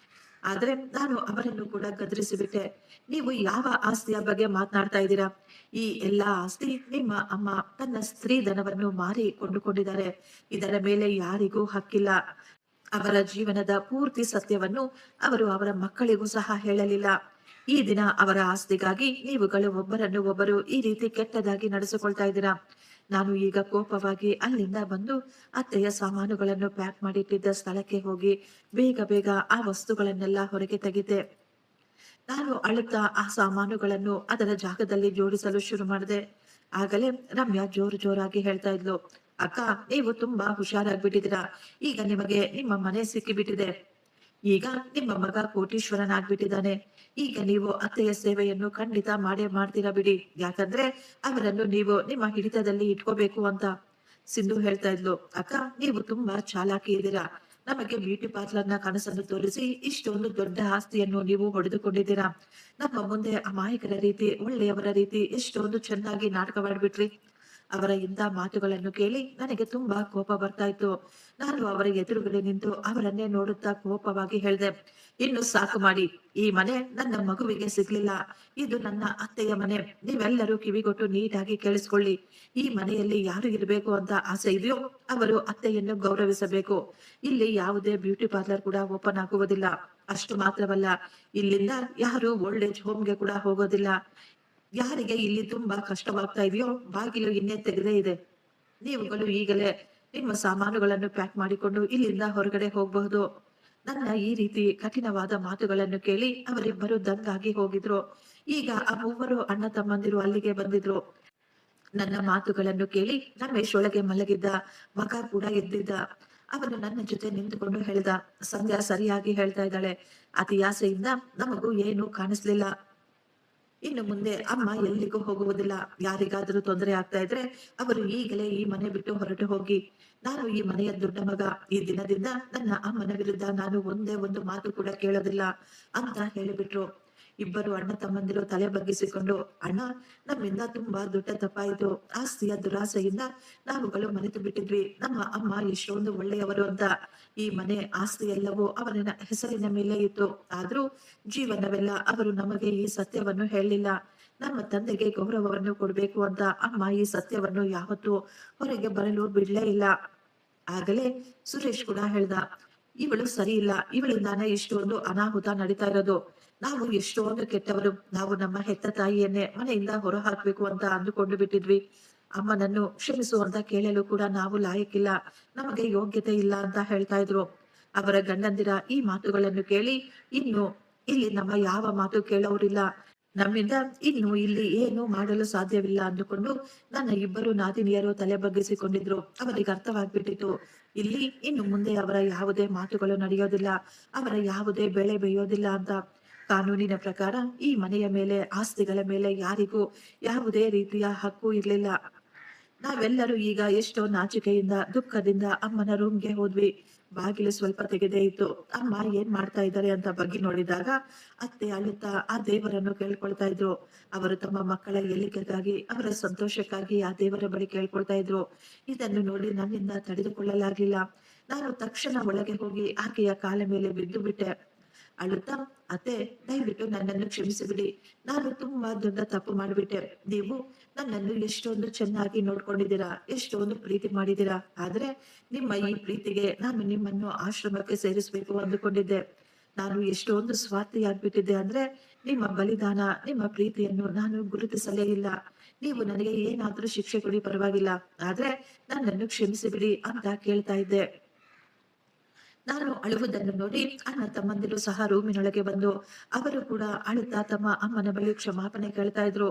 ಆದ್ರೆ ನಾನು ಅವರನ್ನು ಕೂಡ ಗದರಿಸಿಬಿಟ್ಟೆ. ನೀವು ಯಾವ ಆಸ್ತಿಯ ಬಗ್ಗೆ ಮಾತನಾಡ್ತಾ ಇದ್ದೀರಾ? ಈ ಎಲ್ಲಾ ಆಸ್ತಿ ನಿಮ್ಮ ಅಮ್ಮ ತನ್ನ ಸ್ತ್ರೀ ಧನವನ್ನು ಮಾರಿ ಕೊಂಡುಕೊಂಡಿದ್ದಾರೆ. ಇದರ ಮೇಲೆ ಯಾರಿಗೂ ಹಕ್ಕಿಲ್ಲ. ಅವರ ಜೀವನದ ಪೂರ್ತಿ ಸತ್ಯವನ್ನು ಅವರು ಅವರ ಮಕ್ಕಳಿಗೂ ಸಹ ಹೇಳಲಿಲ್ಲ. ಈ ದಿನ ಅವರ ಆಸ್ತಿಗಾಗಿ ನೀವುಗಳು ಒಬ್ಬರನ್ನು ಒಬ್ಬರು ಈ ರೀತಿ ಕೆಟ್ಟದಾಗಿ ನಡೆಸಿಕೊಳ್ತಾ ಇದ್ದೀರಾ. ನಾನು ಈಗ ಕೋಪವಾಗಿ ಅಲ್ಲಿಂದ ಬಂದು ಅತ್ತೆಯ ಸಾಮಾನುಗಳನ್ನು ಪ್ಯಾಕ್ ಮಾಡಿಟ್ಟಿದ್ದ ಸ್ಥಳಕ್ಕೆ ಹೋಗಿ ಬೇಗ ಬೇಗ ಆ ವಸ್ತುಗಳನ್ನೆಲ್ಲ ಹೊರಗೆ ತೆಗೆದೆ. ನಾನು ಅಳುತ್ತಾ ಆ ಸಾಮಾನುಗಳನ್ನು ಅದರ ಜಾಗದಲ್ಲಿ ಜೋಡಿಸಲು ಶುರು ಮಾಡಿದೆ. ಆಗಲೇ ರಮ್ಯಾ ಜೋರಾಗಿ ಹೇಳ್ತಾ ಇದ್ಲು, ಅಕ್ಕ, ನೀವು ತುಂಬಾ ಹುಷಾರಾಗ್ಬಿಟ್ಟಿದ್ದೀರಾ. ಈಗ ನಿಮಗೆ ನಿಮ್ಮ ಮನೆ ಸಿಕ್ಕಿಬಿಟ್ಟಿದೆ. ಈಗ ನಿಮ್ಮ ಮಗ ಕೋಟೀಶ್ವರನಾಗ್ಬಿಟ್ಟಿದ್ದಾನೆ. ಈಗ ನೀವು ಅತ್ತೆಯ ಸೇವೆಯನ್ನು ಖಂಡಿತ ಮಾಡೇ ಮಾಡ್ತೀರಾ ಬಿಡಿ. ಯಾಕಂದ್ರೆ ಅವರನ್ನು ನೀವು ನಿಮ್ಮ ಹಿಡಿತದಲ್ಲಿ ಇಟ್ಕೋಬೇಕು ಅಂತ ಸಿಂಧು ಹೇಳ್ತಾ ಇದ್ಲು. ಅಕ್ಕ, ನೀವು ತುಂಬಾ ಚಾಲಾಕಿ ಇದ್ದೀರಾ. ನಮಗೆ ಬ್ಯೂಟಿ ಪಾರ್ಲರ್ನ ಕನಸನ್ನು ತೋರಿಸಿ ಇಷ್ಟೊಂದು ದೊಡ್ಡ ಆಸ್ತಿಯನ್ನು ನೀವು ಹೊಡೆದುಕೊಂಡಿದ್ದೀರಾ. ನಮ್ಮ ಮುಂದೆ ಅಮಾಯಕರ ರೀತಿ, ಒಳ್ಳೆಯವರ ರೀತಿ ಎಷ್ಟೊಂದು ಚೆನ್ನಾಗಿ ನಾಟಕವಾಡ್ಬಿಟ್ರಿ. ಅವರ ಇಂಥ ಮಾತುಗಳನ್ನು ಕೇಳಿ ನನಗೆ ತುಂಬಾ ಕೋಪ ಬರ್ತಾ ಇತ್ತು. ನಾನು ಅವರ ಎದುರುಗಡೆ ನಿಂತು ಅವರನ್ನೇ ನೋಡುತ್ತಾ ಕೋಪವಾಗಿ ಹೇಳಿದೆ, ಇನ್ನು ಸಾಕು ಮಾಡಿ. ಈ ಮನೆ ನನ್ನ ಮಗುವಿಗೆ ಸಿಗ್ಲಿಲ್ಲ. ಇದು ನನ್ನ ಅತ್ತೆಯ ಮನೆ. ನೀವೆಲ್ಲರೂ ಕಿವಿಗೊಟ್ಟು ನೀಟಾಗಿ ಕೇಳಿಸ್ಕೊಳ್ಳಿ. ಈ ಮನೆಯಲ್ಲಿ ಯಾರು ಇರಬೇಕು ಅಂತ ಆಸೆ ಇದೆಯೋ ಅವರು ಅತ್ತೆಯನ್ನು ಗೌರವಿಸಬೇಕು. ಇಲ್ಲಿ ಯಾವುದೇ ಬ್ಯೂಟಿ ಪಾರ್ಲರ್ ಕೂಡ ಓಪನ್ ಆಗುವುದಿಲ್ಲ. ಅಷ್ಟು ಮಾತ್ರವಲ್ಲ, ಇಲ್ಲಿಂದ ಯಾರು ಓಲ್ಡ್ ಏಜ್ ಹೋಮ್ಗೆ ಕೂಡ ಹೋಗೋದಿಲ್ಲ. ಯಾರಿಗೆ ಇಲ್ಲಿ ತುಂಬಾ ಕಷ್ಟವಾಗ್ತಾ ಇದೆಯೋ ಬಾಗಿಲು ಇನ್ನೇ ತೆಗೆದೇ ಇದೆ. ನೀವುಗಳು ಈಗಲೇ ನಿಮ್ಮ ಸಾಮಾನುಗಳನ್ನು ಪ್ಯಾಕ್ ಮಾಡಿಕೊಂಡು ಇಲ್ಲಿಂದ ಹೊರಗಡೆ ಹೋಗಬಹುದು. ನನ್ನ ಈ ರೀತಿ ಕಠಿಣವಾದ ಮಾತುಗಳನ್ನು ಕೇಳಿ ಅವರಿಬ್ಬರು ದಂಗಾಗಿ ಹೋಗಿದ್ರು. ಈಗ ಆ 3 ಅಣ್ಣ ತಮ್ಮಂದಿರು ಅಲ್ಲಿಗೆ ಬಂದಿದ್ರು. ನನ್ನ ಮಾತುಗಳನ್ನು ಕೇಳಿ ರಮೇಶ್ ಒಳಗೆ ಮಲಗಿದ್ದ ಮಗ ಕೂಡ ಎದ್ದಿದ್ದ. ಅವನು ನನ್ನ ಜೊತೆ ನಿಂತುಕೊಂಡು ಹೇಳಿದ, ಸಂಧ್ಯಾ ಸರಿಯಾಗಿ ಹೇಳ್ತಾ ಇದ್ದಾಳೆ. ಅತಿ ಆಸೆಯಿಂದ ನಮಗೂ ಏನು ಕಾಣಿಸ್ಲಿಲ್ಲ. ಇನ್ನು ಮುಂದೆ ಅಮ್ಮ ಎಲ್ಲಿಗೂ ಹೋಗುವುದಿಲ್ಲ. ಯಾರಿಗಾದ್ರೂ ತೊಂದರೆ ಆಗ್ತಾ ಇದ್ರೆ ಅವರು ಈಗಲೇ ಈ ಮನೆ ಬಿಟ್ಟು ಹೊರಟು ಹೋಗಿ. ನಾನು ಈ ಮನೆಯ ದೊಡ್ಡ ಮಗ. ಈ ದಿನದಿಂದ ನನ್ನ ಅಮ್ಮನ ವಿರುದ್ಧ ನಾನು ಒಂದೇ ಒಂದು ಮಾತು ಕೂಡ ಕೇಳೋದಿಲ್ಲ ಅಂತ ಹೇಳಿಬಿಟ್ರು. ಇಬ್ಬರು ಅಣ್ಣ ತಮ್ಮಂದಿರು ತಲೆ ಬಗ್ಗಿಸಿಕೊಂಡು, ಅಣ್ಣ, ನಮ್ಮಿಂದ ತುಂಬಾ ದೊಡ್ಡ ತಪ್ಪಾಯಿತು. ಆಸ್ತಿಯ ದುರಾಸೆಯಿಂದ ನಾವುಗಳು ಮರೆತು ಬಿಟ್ಟಿದ್ವಿ. ನಮ್ಮ ಅಮ್ಮ ಎಷ್ಟೊಂದು ಒಳ್ಳೆಯವರು ಅಂತ. ಈ ಮನೆ ಆಸ್ತಿ ಎಲ್ಲವೂ ಅವರ ಹೆಸರಿನ ಮೇಲೆ ಇತ್ತು. ಆದ್ರೂ ಜೀವನವೆಲ್ಲ ಅವರು ನಮಗೆ ಈ ಸತ್ಯವನ್ನು ಹೇಳಲಿಲ್ಲ. ನಮ್ಮ ತಂದೆಗೆ ಗೌರವವನ್ನು ಕೊಡಬೇಕು ಅಂತ ಅಮ್ಮ ಈ ಸತ್ಯವನ್ನು ಯಾವತ್ತೂ ಹೊರಗೆ ಬರಲು ಬಿಡ್ಲೇ ಇಲ್ಲ. ಆಗಲೇ ಸುರೇಶ್ ಕೂಡ ಹೇಳ್ದ, ಇವಳು ಸರಿ ಇಲ್ಲ, ಇವಳಿಂದಾನೇ ಇಷ್ಟೊಂದು ಅನಾಹುತ ನಡೀತಾ ಇರೋದು. ನಾವು ಎಷ್ಟೊಂದು ಕೆಟ್ಟವರು. ನಾವು ನಮ್ಮ ಹೆತ್ತ ತಾಯಿಯನ್ನೇ ಮನೆಯಿಂದ ಹೊರ ಹಾಕ್ಬೇಕು ಅಂತ ಅಂದುಕೊಂಡು ಬಿಟ್ಟಿದ್ವಿ. ಅಮ್ಮನನ್ನು ಕ್ಷಮಿಸು ಅಂತ ಕೇಳಲು ಕೂಡ ನಾವು ಲಾಯಕ್ಕಿಲ್ಲ, ನಮಗೆ ಯೋಗ್ಯತೆ ಇಲ್ಲ ಅಂತ ಹೇಳ್ತಾ ಇದ್ರು. ಅವರ ಗಂಡಂದಿರ ಈ ಮಾತುಗಳನ್ನು ಕೇಳಿ ಇನ್ನು ಇಲ್ಲಿ ನಮ್ಮ ಯಾವ ಮಾತು ಕೇಳೋರಿಲ್ಲ, ನಮ್ಮಿಂದ ಇನ್ನು ಇಲ್ಲಿ ಏನು ಮಾಡಲು ಸಾಧ್ಯವಿಲ್ಲ ಅಂದುಕೊಂಡು ನನ್ನ ಇಬ್ಬರು ನಾದಿನಿಯರು ತಲೆ ಬಗ್ಗಿಸಿಕೊಂಡಿದ್ರು. ಅವರಿಗೆ ಅರ್ಥವಾಗ್ಬಿಟ್ಟಿತ್ತು, ಇಲ್ಲಿ ಇನ್ನು ಮುಂದೆ ಅವರ ಯಾವುದೇ ಮಾತುಗಳು ನಡೆಯೋದಿಲ್ಲ, ಅವರ ಯಾವುದೇ ಬೆಳೆ ಬೇಯೋದಿಲ್ಲ ಅಂತ. ಕಾನೂನಿನ ಪ್ರಕಾರ ಈ ಮನೆಯ ಮೇಲೆ, ಆಸ್ತಿಗಳ ಮೇಲೆ ಯಾರಿಗೂ ಯಾವುದೇ ರೀತಿಯ ಹಕ್ಕು ಇರ್ಲಿಲ್ಲ. ನಾವೆಲ್ಲರೂ ಈಗ ಎಷ್ಟೋ ನಾಚಿಕೆಯಿಂದ ದುಃಖದಿಂದ ಅಮ್ಮನ ರೂಮ್ಗೆ ಹೋದ್ವಿ. ಬಾಗಿಲು ಸ್ವಲ್ಪ ತೆಗೆದೇ ಇತ್ತು. ಅಮ್ಮ ಏನ್ ಮಾಡ್ತಾ ಇದ್ದಾರೆ ಅಂತ ಬಗ್ಗೆ ನೋಡಿದಾಗ ಅತ್ತೆ ಅಳುತ್ತಾ ಆ ದೇವರನ್ನು ಕೇಳ್ಕೊಳ್ತಾ ಇದ್ರು. ಅವರು ತಮ್ಮ ಮಕ್ಕಳ ಏಳಿಗೆಗಾಗಿ, ಅವರ ಸಂತೋಷಕ್ಕಾಗಿ ಆ ದೇವರ ಬಳಿ ಕೇಳ್ಕೊಳ್ತಾ ಇದ್ರು. ಇದನ್ನು ನೋಡಿ ನನ್ನಿಂದ ತಡೆದುಕೊಳ್ಳಲಾಗಿಲ್ಲ. ನಾನು ತಕ್ಷಣ ಒಳಗೆ ಹೋಗಿ ಆಕೆಯ ಕಾಲ ಮೇಲೆ ಬಿದ್ದು ಬಿಟ್ಟೆ. ಅಳುತ್ತಾ, ಅತ್ತೆ ದಯವಿಟ್ಟು ನನ್ನನ್ನು ಕ್ಷಮಿಸಿಬಿಡಿ, ನಾನು ತುಂಬಾ ದೊಡ್ಡ ತಪ್ಪು ಮಾಡಿಬಿಟ್ಟೆ. ನೀವು ನನ್ನನ್ನು ಎಷ್ಟೊಂದು ಚೆನ್ನಾಗಿ ನೋಡ್ಕೊಂಡಿದ್ದೀರಾ, ಎಷ್ಟೊಂದು ಪ್ರೀತಿ ಮಾಡಿದ್ದೀರಾ. ಆದ್ರೆ ನಿಮ್ಮ ಈ ಪ್ರೀತಿಗೆ ನಾನು ನಿಮ್ಮನ್ನು ಆಶ್ರಮಕ್ಕೆ ಸೇರಿಸ್ಬೇಕು ಅಂದುಕೊಂಡಿದ್ದೆ. ನಾನು ಎಷ್ಟೊಂದು ಸ್ವಾರ್ಥಿಯಾಗ್ಬಿಟ್ಟಿದ್ದೆ ಅಂದ್ರೆ ನಿಮ್ಮ ಬಲಿದಾನ, ನಿಮ್ಮ ಪ್ರೀತಿಯನ್ನು ನಾನು ಗುರುತಿಸಲೇ ಇಲ್ಲ. ನೀವು ನನಗೆ ಏನಾದ್ರೂ ಶಿಕ್ಷೆ ಕೊಡಿ ಪರವಾಗಿಲ್ಲ, ಆದ್ರೆ ನನ್ನನ್ನು ಕ್ಷಮಿಸಿಬಿಡಿ ಅಂತ ಕೇಳ್ತಾ ಇದ್ದೆ. ನಾನು ಅಳುವುದನ್ನು ನೋಡಿ ಅಣ್ಣ ತಮ್ಮಂದಿರು ಸಹ ರೂಮಿನೊಳಗೆ ಬಂದು ಅವರು ಕೂಡ ಅಳುತ್ತಾ ತಮ್ಮ ಅಮ್ಮನ ಬಳಿ ಕ್ಷಮಾಪಣೆ ಕೇಳ್ತಾ ಇದ್ರು.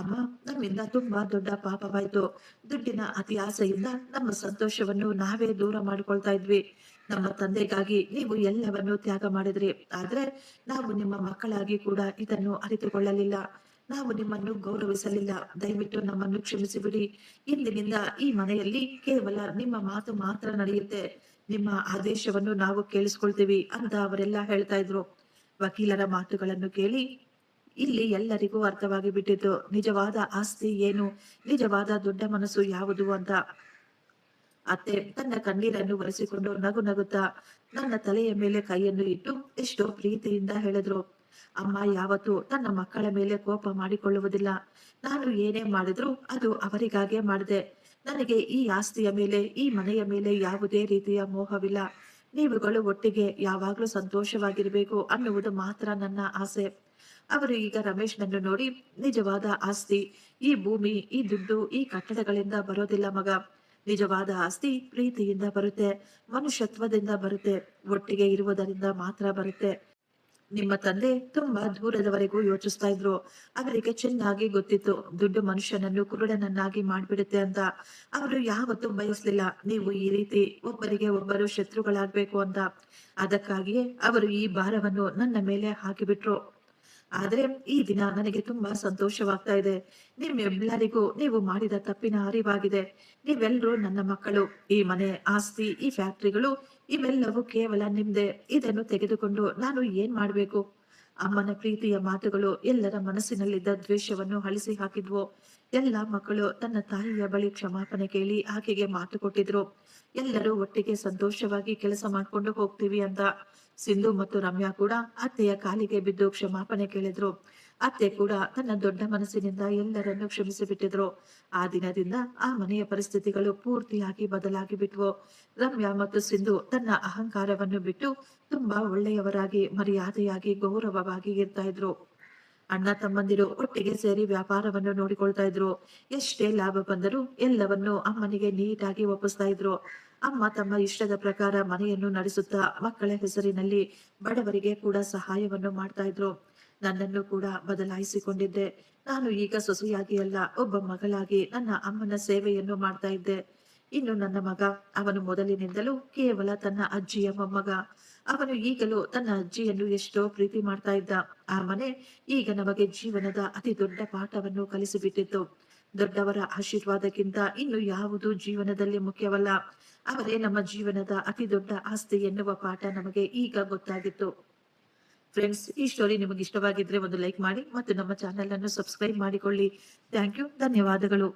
ಅಮ್ಮ, ನಮ್ಮಿಂದ ತುಂಬಾ ದೊಡ್ಡ ಪಾಪವಾಯ್ತು. ದುಡ್ಡಿನ ಅತಿ ಆಸೆಯಿಂದ ನಮ್ಮ ಸಂತೋಷವನ್ನು ನಾವೇ ದೂರ ಮಾಡ್ಕೊಳ್ತಾ ಇದ್ವಿ. ನಮ್ಮ ತಂದೆಗಾಗಿ ನೀವು ಎಲ್ಲವನ್ನು ತ್ಯಾಗ ಮಾಡಿದ್ರಿ, ಆದ್ರೆ ನಾವು ನಿಮ್ಮ ಮಕ್ಕಳಾಗಿ ಕೂಡ ಇದನ್ನು ಅರಿತುಕೊಳ್ಳಲಿಲ್ಲ. ನಾವು ನಿಮ್ಮನ್ನು ಗೌರವಿಸಲಿಲ್ಲ. ದಯವಿಟ್ಟು ನಮ್ಮನ್ನು ಕ್ಷಮಿಸಿಬಿಡಿ. ಇಂದಿನಿಂದ ಈ ಮನೆಯಲ್ಲಿ ಕೇವಲ ನಿಮ್ಮ ಮಾತು ಮಾತ್ರ ನಡೆಯುತ್ತೆ. ನಿಮ್ಮ ಆದೇಶವನ್ನು ನಾವು ಕೇಳಿಸ್ಕೊಳ್ತೀವಿ ಅಂತ ಅವರೆಲ್ಲ ಹೇಳ್ತಾ ಇದ್ರು. ವಕೀಲರ ಮಾತುಗಳನ್ನು ಕೇಳಿ ಇಲ್ಲಿ ಎಲ್ಲರಿಗೂ ಅರ್ಥವಾಗಿ ಬಿಟ್ಟಿತ್ತು, ನಿಜವಾದ ಆಸ್ತಿ ಏನು, ನಿಜವಾದ ದೊಡ್ಡ ಮನಸ್ಸು ಯಾವುದು ಅಂತ. ಅತ್ತೆ ತನ್ನ ಕಣ್ಣೀರನ್ನು ಒರೆಸಿಕೊಂಡು ನಗು ನಗುತ್ತಾ ನನ್ನ ತಲೆಯ ಮೇಲೆ ಕೈಯನ್ನು ಇಟ್ಟು ಎಷ್ಟೋ ಪ್ರೀತಿಯಿಂದ ಹೇಳಿದ್ರು, ಅಮ್ಮ ಯಾವತ್ತೂ ತನ್ನ ಮಕ್ಕಳ ಮೇಲೆ ಕೋಪ ಮಾಡಿಕೊಳ್ಳುವುದಿಲ್ಲ. ನಾನು ಏನೇ ಮಾಡಿದ್ರು ಅದು ಅವರಿಗಾಗೆ ಮಾಡಿದೆ. ನನಗೆ ಈ ಆಸ್ತಿಯ ಮೇಲೆ, ಈ ಮನೆಯ ಮೇಲೆ ಯಾವುದೇ ರೀತಿಯ ಮೋಹವಿಲ್ಲ. ನೀವುಗಳು ಒಟ್ಟಿಗೆ ಯಾವಾಗ್ಲೂ ಸಂತೋಷವಾಗಿರ್ಬೇಕು ಅನ್ನುವುದು ಮಾತ್ರ ನನ್ನ ಆಸೆ. ಅವರು ಈಗ ರಮೇಶ್ನನ್ನು ನೋಡಿ, ನಿಜವಾದ ಆಸ್ತಿ ಈ ಭೂಮಿ, ಈ ದುಡ್ಡು, ಈ ಕಟ್ಟಡಗಳಿಂದ ಬರೋದಿಲ್ಲ ಮಗ. ನಿಜವಾದ ಆಸ್ತಿ ಪ್ರೀತಿಯಿಂದ ಬರುತ್ತೆ, ಮನುಷ್ಯತ್ವದಿಂದ ಬರುತ್ತೆ, ಒಟ್ಟಿಗೆ ಇರುವುದರಿಂದ ಮಾತ್ರ ಬರುತ್ತೆ. ನಿಮ್ಮ ತಂದೆ ತುಂಬಾ ದೂರದವರೆಗೂ ಯೋಚಿಸ್ತಾ ಇದ್ರು. ಅವರಿಗೆ ಚೆನ್ನಾಗಿ ಗೊತ್ತಿತ್ತು, ದುಡ್ಡು ಮನುಷ್ಯನನ್ನು ಕುರುಡನನ್ನಾಗಿ ಮಾಡ್ಬಿಡುತ್ತೆ ಅಂತ. ಅವರು ಯಾವತ್ತೂ ಬಯಸ್ಲಿಲ್ಲ ನೀವು ಈ ರೀತಿ ಒಬ್ಬರಿಗೆ ಒಬ್ಬರು ಶತ್ರುಗಳಾಗ್ಬೇಕು ಅಂತ. ಅದಕ್ಕಾಗಿಯೇ ಅವರು ಈ ಭಾರವನ್ನು ನನ್ನ ಮೇಲೆ ಹಾಕಿಬಿಟ್ರು. ಆದ್ರೆ ಈ ದಿನ ನನಗೆ ತುಂಬಾ ಸಂತೋಷವಾಗ್ತಾ ಇದೆ. ನಿಮ್ಮೆಲ್ಲರಿಗೂ ನೀವು ಮಾಡಿದ ತಪ್ಪಿನ ಅರಿವಾಗಿದೆ. ನೀವೆಲ್ಲರೂ ನನ್ನ ಮಕ್ಕಳು. ಈ ಮನೆ, ಆಸ್ತಿ, ಈ ಫ್ಯಾಕ್ಟ್ರಿಗಳು ಇವೆಲ್ಲವೂ ಕೇವಲ ನಿಮ್ದೆ. ಇದನ್ನು ತೆಗೆದುಕೊಂಡು ನಾನು ಏನ್ ಮಾಡ್ಬೇಕು? ಅಮ್ಮನ ಪ್ರೀತಿಯ ಮಾತುಗಳು ಎಲ್ಲರ ಮನಸ್ಸಿನಲ್ಲಿದ್ದ ದ್ವೇಷವನ್ನು ಅಳಿಸಿ ಹಾಕಿದ್ವು. ಎಲ್ಲ ಮಕ್ಕಳು ತನ್ನ ತಾಯಿಯ ಬಳಿ ಕ್ಷಮಾಪಣೆ ಕೇಳಿ ಆಕೆಗೆ ಮಾತು ಕೊಟ್ಟಿದ್ರು. ಎಲ್ಲರೂ ಒಟ್ಟಿಗೆ ಸಂತೋಷವಾಗಿ ಕೆಲಸ ಮಾಡ್ಕೊಂಡು ಹೋಗ್ತೀವಿ ಅಂತ. ಸಿಂಧು ಮತ್ತು ರಮ್ಯಾ ಕೂಡ ಅತ್ತೆಯ ಕಾಲಿಗೆ ಬಿದ್ದು ಕ್ಷಮಾಪಣೆ ಕೇಳಿದ್ರು. ಅತ್ತೆ ಕೂಡ ತನ್ನ ದೊಡ್ಡ ಮನಸ್ಸಿನಿಂದ ಎಲ್ಲರನ್ನು ಕ್ಷಮಿಸಿ ಬಿಟ್ಟಿದ್ರು. ಆ ದಿನದಿಂದ ಆ ಮನೆಯ ಪರಿಸ್ಥಿತಿಗಳು ಪೂರ್ತಿಯಾಗಿ ಬದಲಾಗಿ ಬಿಟ್ವು. ರಮ್ಯಾ ಮತ್ತು ಸಿಂಧು ತನ್ನ ಅಹಂಕಾರವನ್ನು ಬಿಟ್ಟು ತುಂಬಾ ಒಳ್ಳೆಯವರಾಗಿ, ಮರ್ಯಾದೆಯಾಗಿ, ಗೌರವವಾಗಿ ಇರ್ತಾ ಇದ್ರು. ಅಣ್ಣ ತಮ್ಮಂದಿರು ಒಟ್ಟಿಗೆ ಸೇರಿ ವ್ಯಾಪಾರವನ್ನು ನೋಡಿಕೊಳ್ತಾ ಇದ್ರು. ಎಷ್ಟೇ ಲಾಭ ಬಂದರೂ ಎಲ್ಲವನ್ನು ಅಮ್ಮನಿಗೆ ನೀಟಾಗಿ ಒಪ್ಪಿಸ್ತಾ ಇದ್ರು. ಅಮ್ಮ ತಮ್ಮ ಇಷ್ಟದ ಪ್ರಕಾರ ಮನೆಯನ್ನು ನಡೆಸುತ್ತಾ ಮಕ್ಕಳ ಹೆಸರಿನಲ್ಲಿ ಬಡವರಿಗೆ ಕೂಡ ಸಹಾಯವನ್ನು ಮಾಡ್ತಾ ಇದ್ರು. ನನ್ನನ್ನು ಕೂಡ ಬದಲಾಯಿಸಿಕೊಂಡಿದ್ದೆ. ನಾನು ಈಗ ಸೊಸೆಯಾಗಿ ಅಲ್ಲ, ಒಬ್ಬ ಮಗಳಾಗಿ ನನ್ನ ಅಮ್ಮನ ಸೇವೆಯನ್ನು ಮಾಡ್ತಾ ಇದ್ದೆ. ಇನ್ನು ನನ್ನ ಮಗ, ಅವನು ಮೊದಲಿನಿಂದಲೂ ಕೇವಲ ತನ್ನ ಅಜ್ಜಿಯ ಮೊಮ್ಮಗ. ಅವನು ಈಗಲೂ ತನ್ನ ಅಜ್ಜಿಯನ್ನು ಎಷ್ಟೋ ಪ್ರೀತಿ ಮಾಡ್ತಾ ಇದ್ದ. ಆ ಮನೆ ಈಗ ನಮಗೆ ಜೀವನದ ಅತಿ ದೊಡ್ಡ ಪಾಠವನ್ನು ಕಲಿಸಿಬಿಟ್ಟಿತ್ತು. ದೊಡ್ಡವರ ಆಶೀರ್ವಾದಕ್ಕಿಂತ ಇನ್ನು ಯಾವುದು ಜೀವನದಲ್ಲಿ ಮುಖ್ಯವಲ್ಲ. ಅವರೇ ನಮ್ಮ ಜೀವನದ ಅತಿ ದೊಡ್ಡ ಆಸ್ತಿ ಎನ್ನುವ ಪಾಠ ನಮಗೆ ಈಗ ಗೊತ್ತಾಗಿತ್ತು. ಫ್ರೆಂಡ್ಸ್, ಈ ಸ್ಟೋರಿ ನಿಮಗೆ ಇಷ್ಟವಾಗಿದ್ರೆ ಒಂದು ಲೈಕ್ ಮಾಡಿ ಮತ್ತು ನಮ್ಮ ಚಾನೆಲ್ ಅನ್ನು ಸಬ್ಸ್ಕ್ರೈಬ್ ಮಾಡಿಕೊಳ್ಳಿ. ಥ್ಯಾಂಕ್ ಯು, ಧನ್ಯವಾದಗಳು.